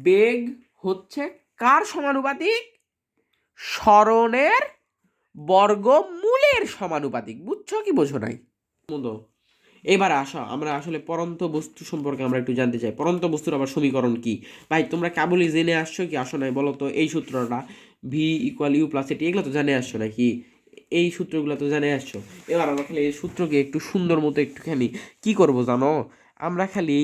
বেগ হচ্ছে কার সমানুপাতিক? সরণের বর্গমূলের সমানুপাতিক। বুঝছো কি বোঝো নাই? এবার আসো, আমরা আসলে পরন্ত বস্তু সম্পর্কে আমরা একটু জানতে চাই। পরন্ত বস্তুর আবার সমীকরণ কি? ভাই তোমরা কেবলই জেনে আসছো কি আসো নাই বলো তো? এই সূত্রটা ভি ইকুয়াল ইউ প্লাস এটি, এগুলো তো জানে আসছো নাকি? এই সূত্রগুলো তো জানে আসছো। এবার আমরা খালি এই সূত্রকে একটু সুন্দর মতো একটুখানি কি করব জানো? আমরা খালি,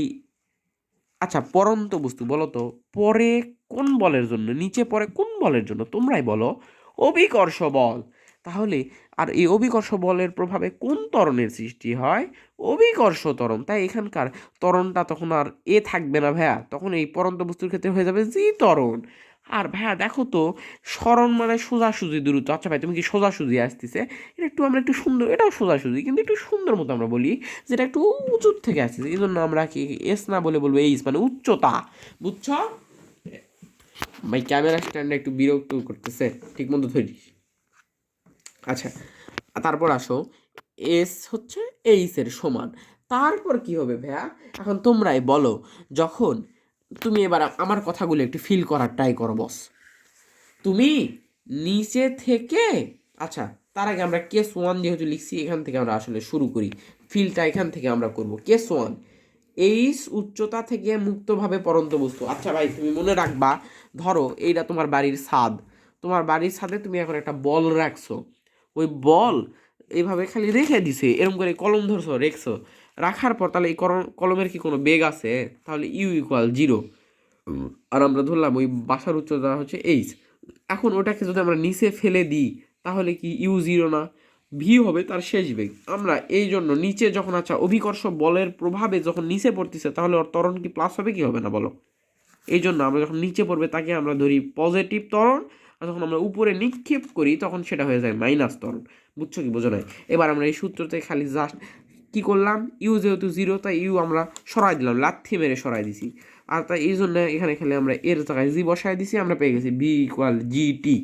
আচ্ছা পরন্ত বস্তু বলো তো পরে কোন বলের জন্য, নিচে পড়ে কোন বলের জন্য? তোমরাই বলো। অভিকর্ষ বল। তাহলে আর এই অভিকর্ষ বলের প্রভাবে কোন ত্বরণের সৃষ্টি হয়? অভিকর্ষ ত্বরণ। তাই এখানকার ত্বরণটা তখন আর এ থাকবে না ভাইয়া, তখন এই পরন্ত বস্তুর ক্ষেত্রে হয়ে যাবে জি ত্বরণ। আর ভাইয়া দেখো তো, সরণ মানে সোজাসুজি দূরত্ব। আচ্ছা ভাই, তুমি কি সোজাসুজি আসতেছে? এটা আমরা একটু সুন্দর, এটাও সোজাসুজি কিন্তু একটু সুন্দর মতো আমরা বলি, যেটা একটু উঁচুর থেকে আসতেছে, এই জন্য আমরা কি এস না বলে বলবো এইস, মানে উচ্চতা। বুঝছো? ভাই ক্যামেরা স্ট্যান্ডে একটু বিরক্ত করতেছে, ঠিক মতো ধরিস। আচ্ছা, তারপর আসো এস হচ্ছে এইসের সমান। তারপর কি হবে ভাইয়া, এখন তোমরাই বলো। যখন তুমি এবার আমার কথাগুলো একটু ফিল করার ট্রাই করো বস। তুমি নিচে থেকে, আচ্ছা তার আগে আমরা কেস ওয়ান যেহেতু লিখছি, এখান থেকে আমরা আসলে শুরু করি। ফিলটা এখান থেকে আমরা করব। কেস ওয়ান, এইস উচ্চতা থেকে মুক্তভাবে পরন্ত বস্তু। আচ্ছা ভাই তুমি মনে রাখবা, ধরো এইটা তোমার বাড়ির ছাদ, তোমার বাড়ির ছাদে তুমি এখন একটা বল রাখছো, ওই বল এইভাবে খালি রেখে দিছে, এরকম করে কলম ধরছো রেখছো, রাখার পর তাহলে এই কলমের কি কোনো বেগ আছে? তাহলে ইউ ইকুয়াল 0। আর আমরা ধরলাম ওই বাসার উচ্চতা হচ্ছে এইচ। এখন ওটাকে যদি আমরা নিচে ফেলে দিই তাহলে কি ইউ 0 না, ভি হবে তার শেষ বেগ। আমরা এই জন্য নিচে যখন, আচ্ছা অভিকর্ষ বলের প্রভাবে যখন নিচে পড়তেছে তাহলে ওর ত্বরণ কি প্লাস হবে কি হবে না বলো? এই জন্য আমরা যখন নিচে পড়বে তাকে আমরা ধরি পজিটিভ ত্বরণ, আর যখন আমরা উপরে নিক্ষেপ করি তখন সেটা হয়ে যায় মাইনাস ত্বরণ। বুঝছো কি বোঝো নাই? এবার আমরা এই সূত্রতে খালি জাস্ট কি করলাম, ইউ যেহেতু 0 তাই ইউ আমরা সরাই দিলাম, লাথি মেরে সরাই দিছি। আর তাই এই জন্য এখানে খেলে আমরা এর জায়গায় জি বসায় দিছি, আমরা পেয়ে গেছি বি ইকুয়াল জি টি।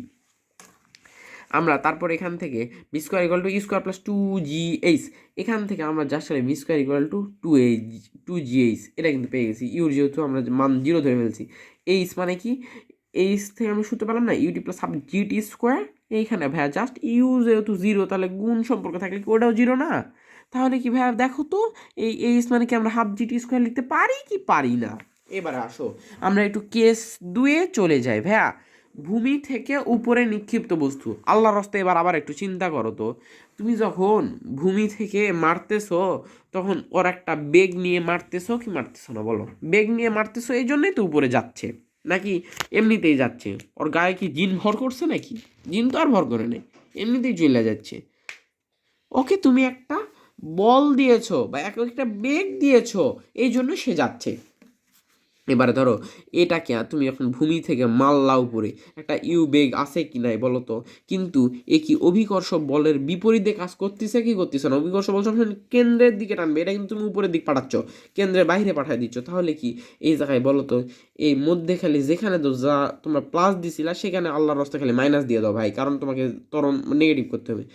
আমরা তারপর এখান থেকে B square equal to you square plus 2gh, এখান থেকে আমরা just B square equal to 2gh এটা কিন্তু পেয়ে গেছি। ইউর যেহেতু আমরা মান 0 ধরে ফেলছি, এইচ মানে কি, এইচ থেকে আমরা সূত্র পেলাম না, U T plus half GT square. এইখানে ভাইয়া জাস্ট ইউ যেহেতু 0 তাহলে গুণ সম্পর্ক থাকলে কি ওটাও 0 না? তাহলে কি ভাইয়া দেখো তো, এই এইচ মানে কি আমরা হাফ জিটি স্কোয়ার লিখতে পারি কি পারি না? এবার আসো আমরা একটু কেস 2-এ চলে যাই ভাইয়া। ভূমি থেকে উপরে নিক্ষিপ্ত বস্তু, আল্লাহর রাস্তায় এবার আবার একটু চিন্তা করো তো, তুমি যখন ভূমি থেকে মারতেছো তখন ওর একটা বেগ নিয়ে মারতেছো কি মারতেছো না বলো? বেগ নিয়ে মারতেছো, এই জন্যই তো উপরে যাচ্ছে, নাকি এমনিতেই যাচ্ছে? ওর গায়ে কি জিন ভর করছে নাকি? জিন তো আর ভর করে নেই, এমনিতেই চলে যাচ্ছে। ওকে তুমি একটা বল দিয়েছো বা একটা বেগ দিয়েছো, এই জন্য সে যাচ্ছে। এবারে ধরো এটাকে তুমি এখন ভূমি থেকে মাল্লা উপরে, একটা ইউ বেগ আছে কি নাই বলো তো? কিন্তু এ কি অভিকর্ষ বলের বিপরীতে কাজ করতেছে কি করতেছে না? অভিকর্ষ বল সবসময় কেন্দ্রের দিকে টানবে, এটা কিন্তু তুমি উপরের দিক পাঠাচ্ছ, কেন্দ্রের বাইরে পাঠাই দিচ্ছ। তাহলে কি এই জায়গায় বলো তো, এই মধ্যে খালি যেখানে তো যা তোমরা প্লাস দিছিলা সেখানে আল্লাহর রাস্তায় খালি মাইনাস দিয়ে দাও ভাই, কারণ তোমাকে ত্বরণ নেগেটিভ করতে হবে।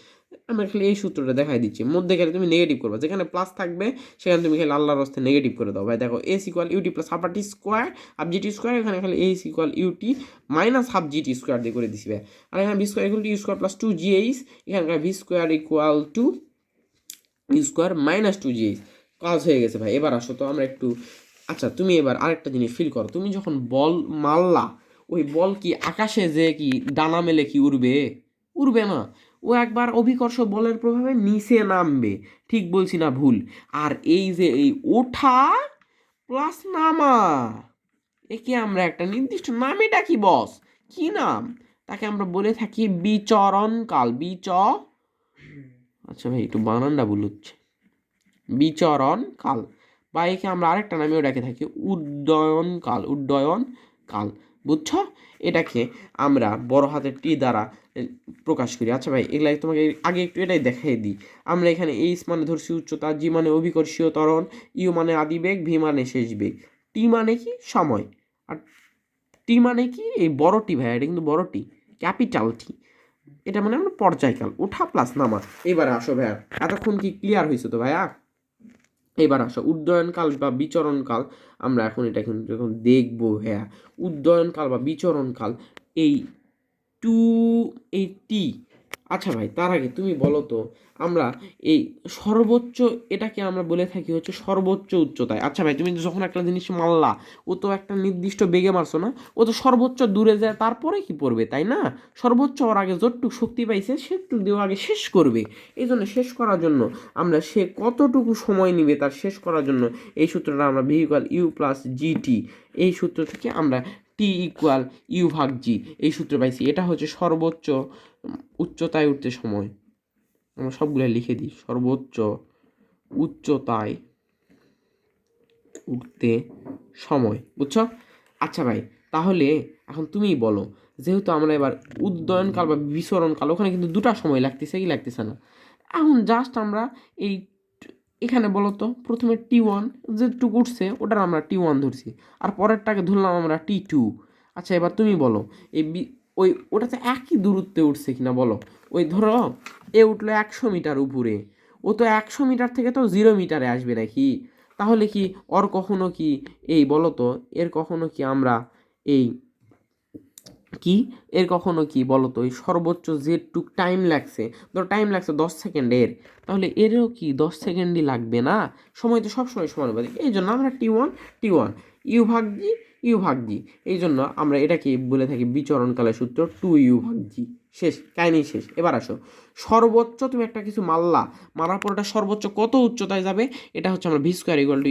আমরা খালি এই সূত্রটা দেখাই দিচ্ছি, মধ্যে খালি তুমি নেগেটিভ করবে, যেখানে প্লাস থাকবে সেখানে তুমি খালি আল্লাহর রাস্তায় নেগেটিভ করে দাও ভাই। দেখো s equal u t plus half t square half GT square, এখানে খালি s equal u t minus half GT square দিয়ে করে দিছি ভাই। আর এখানে v square equal to you square plus 2gh, এখানকার v square equal to you square minus 2gh। কাজ হয়ে গেছে ভাই। এবার আসো তো আমরা একটু, আচ্ছা তুমি এবার আরেকটা জিনিস ফিল করো, তুমি যখন বল মারলা, ওই বল কি আকাশে যে কি ডানা মেলে কি উড়বে? উড়বে না, ও একবার অভিকর্ষ বলের প্রভাবে নিচে নামবে। ঠিক বলছি না ভুল? আর এই যে এই ওঠা প্লাস নামা, একে আমরা একটা নির্দিষ্ট নামে ডাকি বস। কি নাম? তাকে আমরা বলে থাকি বিচরণ কাল। আচ্ছা ভাই একটু বানানটা ভুল হচ্ছে, বিচরণ কাল। বা একে আমরা আরেকটা নামেও ডাকে থাকি উড্ডয়ন কাল। বুঝছো? এটাকে আমরা বড় হাতের টি দ্বারা প্রকাশ করি। আচ্ছা ভাই এগুলা তোমাকে আগে একটু এটাই দেখাই দিই। আমরা এখানে এইচ মানে ধরছি উচ্চতা, জি মানে অভিকর্ষীয় ত্বরণ, ইউ মানে আদিবেগ, ভি মানে শেষ বেগ, টি মানে কি সময়, আর টি মানে কি এই বড় টি ভাই, এটা কিন্তু বড় টি, ক্যাপিটাল টি। এটা মানে আমরা পর্যায়কাল, ওঠা প্লাস নামা। এবারে আসো ভাইয়া, এতক্ষণ কি ক্লিয়ার হয়েছে তো ভাইয়া? এবার আসো উড্ডয়নকাল বা বিচরণকাল। আমরা এখন এটা কিন্তু যখন দেখবো হ্যাঁ, উড্ডয়নকাল বা বিচরণকাল, এই টু এই টি। আচ্ছা ভাই তার আগে তুমি বলো তো, আমরা এই সর্বোচ্চ, এটাকে আমরা বলে থাকি হচ্ছে সর্বোচ্চ উচ্চতায়। আচ্ছা ভাই তুমি যখন একটা জিনিস মারলা, ও তো একটা নির্দিষ্ট বেগে মারছো না, ও তো সর্বোচ্চ দূরে যায় তারপরে কি পড়বে তাই না? সর্বোচ্চ ওর আগে যতটুকু শক্তি পাইছে সেটুকু দিয়ে আগে শেষ করবে। এই জন্য শেষ করার জন্য আমরা সে কতটুকু সময় নিবে তার শেষ করার জন্য এই সূত্রটা আমরা V equal you plus G T, এই সূত্র থেকে আমরা টি ইকুয়াল ইউ ভাগ জি এই সূত্র পাইছি। এটা হচ্ছে সর্বোচ্চ উচ্চতায় উঠতে সময়। আমরা সবগুলো লিখে দিই, সর্বোচ্চ উচ্চতায় উঠতে সময়। বুঝছো? আচ্ছা ভাই তাহলে এখন তুমিই বলো, যেহেতু আমরা এবার উড্ডয়নকাল বা বিচরণকাল, ওখানে কিন্তু দুটা সময় লাগতেছে কি লাগতেছে না? এখন জাস্ট আমরা এই এখানে বলো তো, প্রথমে টি ওয়ান যেটুকু উঠছে ওটার আমরা টি ওয়ান ধরছি, আর পরেরটাকে ধরলাম আমরা টি টু। আচ্ছা এবার তুমি বলো এই ওই ওটাতে একই দূরত্বে উঠছে কিনা বলো। ওই ধরো এ উঠলো 100 মিটার উপরে, ও তো 100 মিটার থেকে তো 0 মিটারে আসবে নাকি? তাহলে কি ওর কখনো কি এই বলো তো, এর কখনো কি আমরা এই কি এর কখনো কি বলো তো, ওই সর্বোচ্চ যেটুক টাইম লাগছে, ধরো টাইম লাগছে 10 সেকেন্ডের, তাহলে এরও কি 10 সেকেন্ডই লাগবে না? সময় তো সবসময় সমানুপাতিক, এই জন্য আমরা টি ওয়ান ইউ ভাগ জি এই জন্য আমরা এটাকে বলে থাকি বিচরণকালের সূত্র 2u/g। শেষ, কাহিনী শেষ। এবার আসো, সর্বোচ্চ তুমি একটা কিছু মারার পর এটা সর্বোচ্চ কত উচ্চতায় যাবে, এটা হচ্ছে আমরা v² =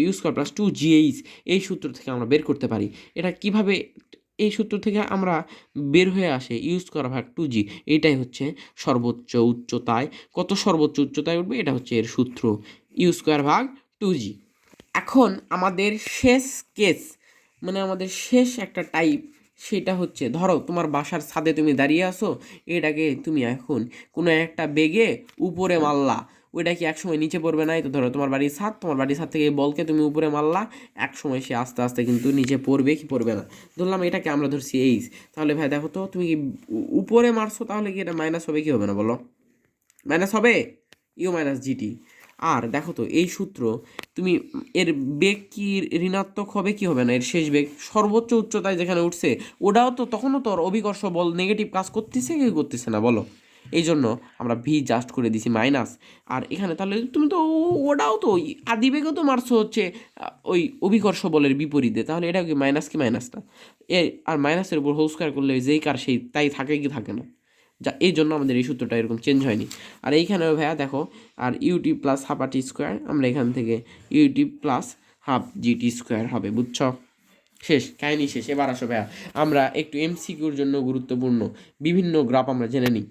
u² + 2gh এই সূত্র থেকে আমরা বের করতে পারি। এটা কিভাবে এই সূত্র থেকে আমরা বের হয়ে আসে u²/2g, এইটাই হচ্ছে সর্বোচ্চ উচ্চতায়, কত সর্বোচ্চ উচ্চতায় উঠবে এটা হচ্ছে এর সূত্র u²/2g। এখন আমাদের শেষ কেস, মানে আমাদের শেষ একটা টাইপ, সেটা হচ্ছে ধরো তোমার বাসার ছাদে তুমি দাঁড়িয়ে আসো, এটাকে তুমি এখন কোনো একটা বেগে উপরে মারলা, ওইটা কি একসময় নিচে পড়বে না? এই তো ধরো তোমার বাড়ির ছাদ থেকে এই বলকে তুমি উপরে মারলা, একসময় সে আস্তে আস্তে কিন্তু নিচে পড়বে কি পড়বে না। ধরলাম এটাকে আমরা ধরছি এইচ, তাহলে ভাই দেখো তো তুমি কি উপরে মারছো, তাহলে কি এটা মাইনাস হবে কি হবে না বলো? মাইনাস হবে, u-gt। আর দেখো তো এই সূত্র তুমি এর বেগ কি ঋণাত্মক হবে কি হবে না? এর শেষ বেগ সর্বোচ্চ উচ্চতায় যেখানে উঠছে, ওটাও তো তখনও তোর অভিকর্ষ বল নেগেটিভ কাজ করতেছে কি করতেছে না বলো? এই জন্য আমরা ভি জাস্ট করে দিছি মাইনাস। আর এখানে তাহলে তুমি তো ওটাও তো আদিবেগও তো মারছো হচ্ছে ওই অভিকর্ষ বলের বিপরীতে, তাহলে এটা কি মাইনাস না? এ আর মাইনাসের উপর হোল স্কোয়ার করলে যেই কার সেই তাই থাকে কি থাকে না? যা এই জন্য আমাদের এই সূত্রটা এরকম চেঞ্জ হয়নি। আর এইখানেও ভাইয়া দেখো, আর ut+12r² আমরা এখান থেকে ut+12gt² হবে, বুঝছো? শেষ, কাহিনী শেষ। এবার আসো ভাইয়া আমরা একটু এমসিকিউর জন্য গুরুত্বপূর্ণ বিভিন্ন গ্রাফ আমরা জেনে নিই।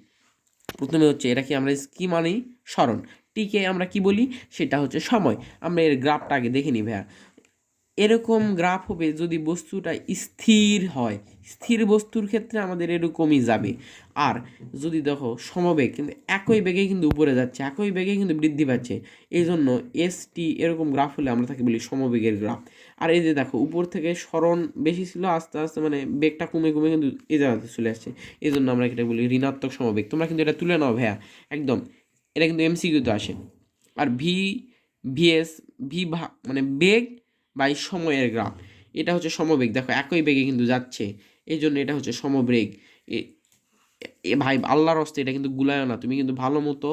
প্রথমে হচ্ছে এটা কি আমরা কি মানি? স্মরণ। টিকে আমরা কি বলি? সেটা হচ্ছে সময়। আমরা এর গ্রাফটা আগে দেখে নিই ভাইয়া। এরকম গ্রাফ হবে যদি বস্তুটা স্থির হয়, স্থির বস্তুর ক্ষেত্রে আমাদের এরকমই যাবে। আর যদি দেখো সমবেগ, কিন্তু একই বেগে কিন্তু উপরে যাচ্ছে, একই বেগে কিন্তু বৃদ্ধি পাচ্ছে, এই জন্য এসটি এরকম গ্রাফ হলে আমরা তাকে বলি সমবেগের গ্রাফ। আর এই যে দেখো উপর থেকে সরণ বেশি ছিল, আস্তে আস্তে মানে বেগটা কমে কমে কিন্তু এই জায়গাতে চলে আসছে, এই জন্য আমরা এটা বলি ঋণাত্মক সমবেগ। তোমরা কিন্তু এটা তুলে নাও ভাইয়া একদম, এটা কিন্তু এমসিকিউতে আসে। আর ভিএস মানে বেগ বাই সময়ের গ্রাফ, এটা হচ্ছে সমবেগ। দেখো একই বেগে কিন্তু যাচ্ছে, এই জন্য এটা হচ্ছে সমবেগ। এ ভাই আল্লাহর হস্তে এটা কিন্তু গুলায় না, তুমি কিন্তু ভালো মতো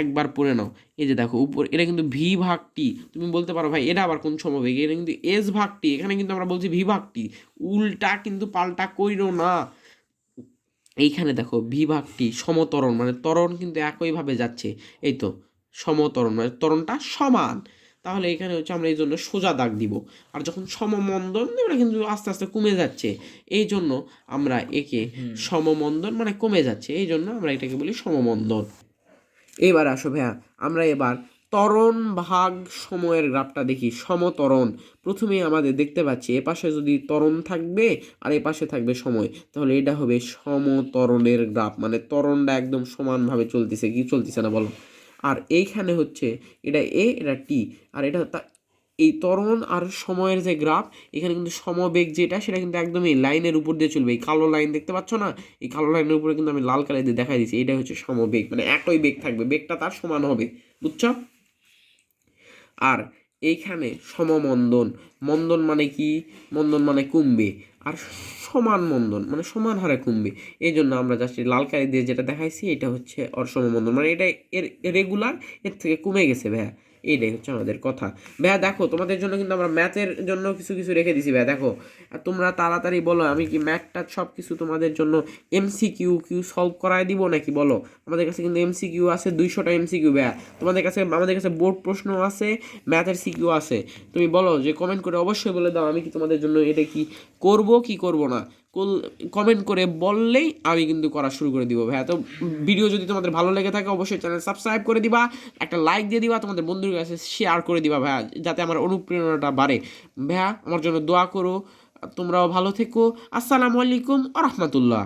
একবার পড়ে নাও। এই যে দেখো উপর এটা কিন্তু v/t, তুমি বলতে পারো ভাই এটা আবার কোন সমবেগ, এটা কিন্তু s/t, এখানে কিন্তু আমরা বলছি v/t, উল্টা কিন্তু পাল্টা কইরো না। এইখানে দেখো v/t সমতরণ, মানে ত্বরণ কিন্তু একইভাবে যাচ্ছে, এই তো সমতরণ মানে ত্বরণটা সমান, তাহলে এখানে হচ্ছে আমরা এই জন্য সোজা দাগ দিব। আর যখন সমমন্দন এটা কিন্তু আস্তে আস্তে কমে যাচ্ছে, এই জন্য আমরা একে সমমন্দন মানে কমে যাচ্ছে, এই জন্য আমরা এটাকে বলি সমমন্দন। এবার আসো ভাইয়া আমরা এবার ত্বরণ ভাগ সময়ের গ্রাফটা দেখি। সমত্বরণ, প্রথমেই আমাদের দেখতে পাচ্ছি এপাশে যদি ত্বরণ থাকবে আর এপাশে থাকবে সময়, তাহলে এটা হবে সমত্বরণের গ্রাফ, মানে ত্বরণটা একদম সমানভাবে চলতেছে কি চলতেছে না বলো? আর এইখানে হচ্ছে এটা এটা টি, আর এটা এই ত্বরণ আর সময়ের যে গ্রাফ, এখানে কিন্তু সমবেগ যেটা সেটা কিন্তু একদম এই লাইনের উপর দিয়ে চলবে। এই কালো লাইন দেখতে পাচ্ছ না, এই কালো লাইনের উপরে কিন্তু আমি লাল কালি দিয়ে দেখাই দিচ্ছি, এটা হচ্ছে সমবেগ, মানে একই বেগ থাকবে, বেগটা তার সমান হবে, বুঝছো? আর এইখানে সমমন্দন, মন্দন মানে কি? মন্দন মানে কমবে, আর সমান মন্দন মানে সমান হারে কমবে, এই জন্য আমরা জাস্ট লাল কালি দিয়ে যেটা দেখাইছি এটা হচ্ছে ওর সমমন্দন, মানে এটা এর রেগুলার, এর থেকে কমে গেছে ভাইয়া, এইটাই হচ্ছে আমাদের কথা। ভাইয়া দেখো তোমাদের জন্য কিন্তু আমরা ম্যাথের জন্য কিছু কিছু রেখে দিছি ভাইয়া, দেখো আর তোমরা তাড়াতাড়ি বলো আমি কি ম্যাথটা সব কিছু তোমাদের জন্য এমসিকিউ সলভ করায় দিব নাকি বলো? আমাদের কাছে কিন্তু এমসিকিউ আছে 200টা এমসিকিউ ভাইয়া, তোমাদের কাছে আমাদের কাছে বোর্ড প্রশ্ন আছে, ম্যাথের সিকিউ আছে, তুমি বলো যে কমেন্ট করে অবশ্যই বলে দাও আমি কি তোমাদের জন্য এটা কি করব কি করব না, কমেন্ট করে বললেই আমি কিন্তু করা শুরু করে দিব ভাইয়া। তো ভিডিও যদি তোমাদের ভালো লেগে থাকে অবশ্যই চ্যানেল সাবস্ক্রাইব করে দিবা, একটা লাইক দিয়ে দিবা, তোমাদের বন্ধুদের কাছে শেয়ার করে দিবা ভাইয়া, যাতে আমার অনুপ্রেরণাটা বাড়ে। ভাইয়া আমার জন্য দোয়া করো, তোমরাও ভালো থেকো। আসসালামু আলাইকুম ওয়া রাহমাতুল্লাহ।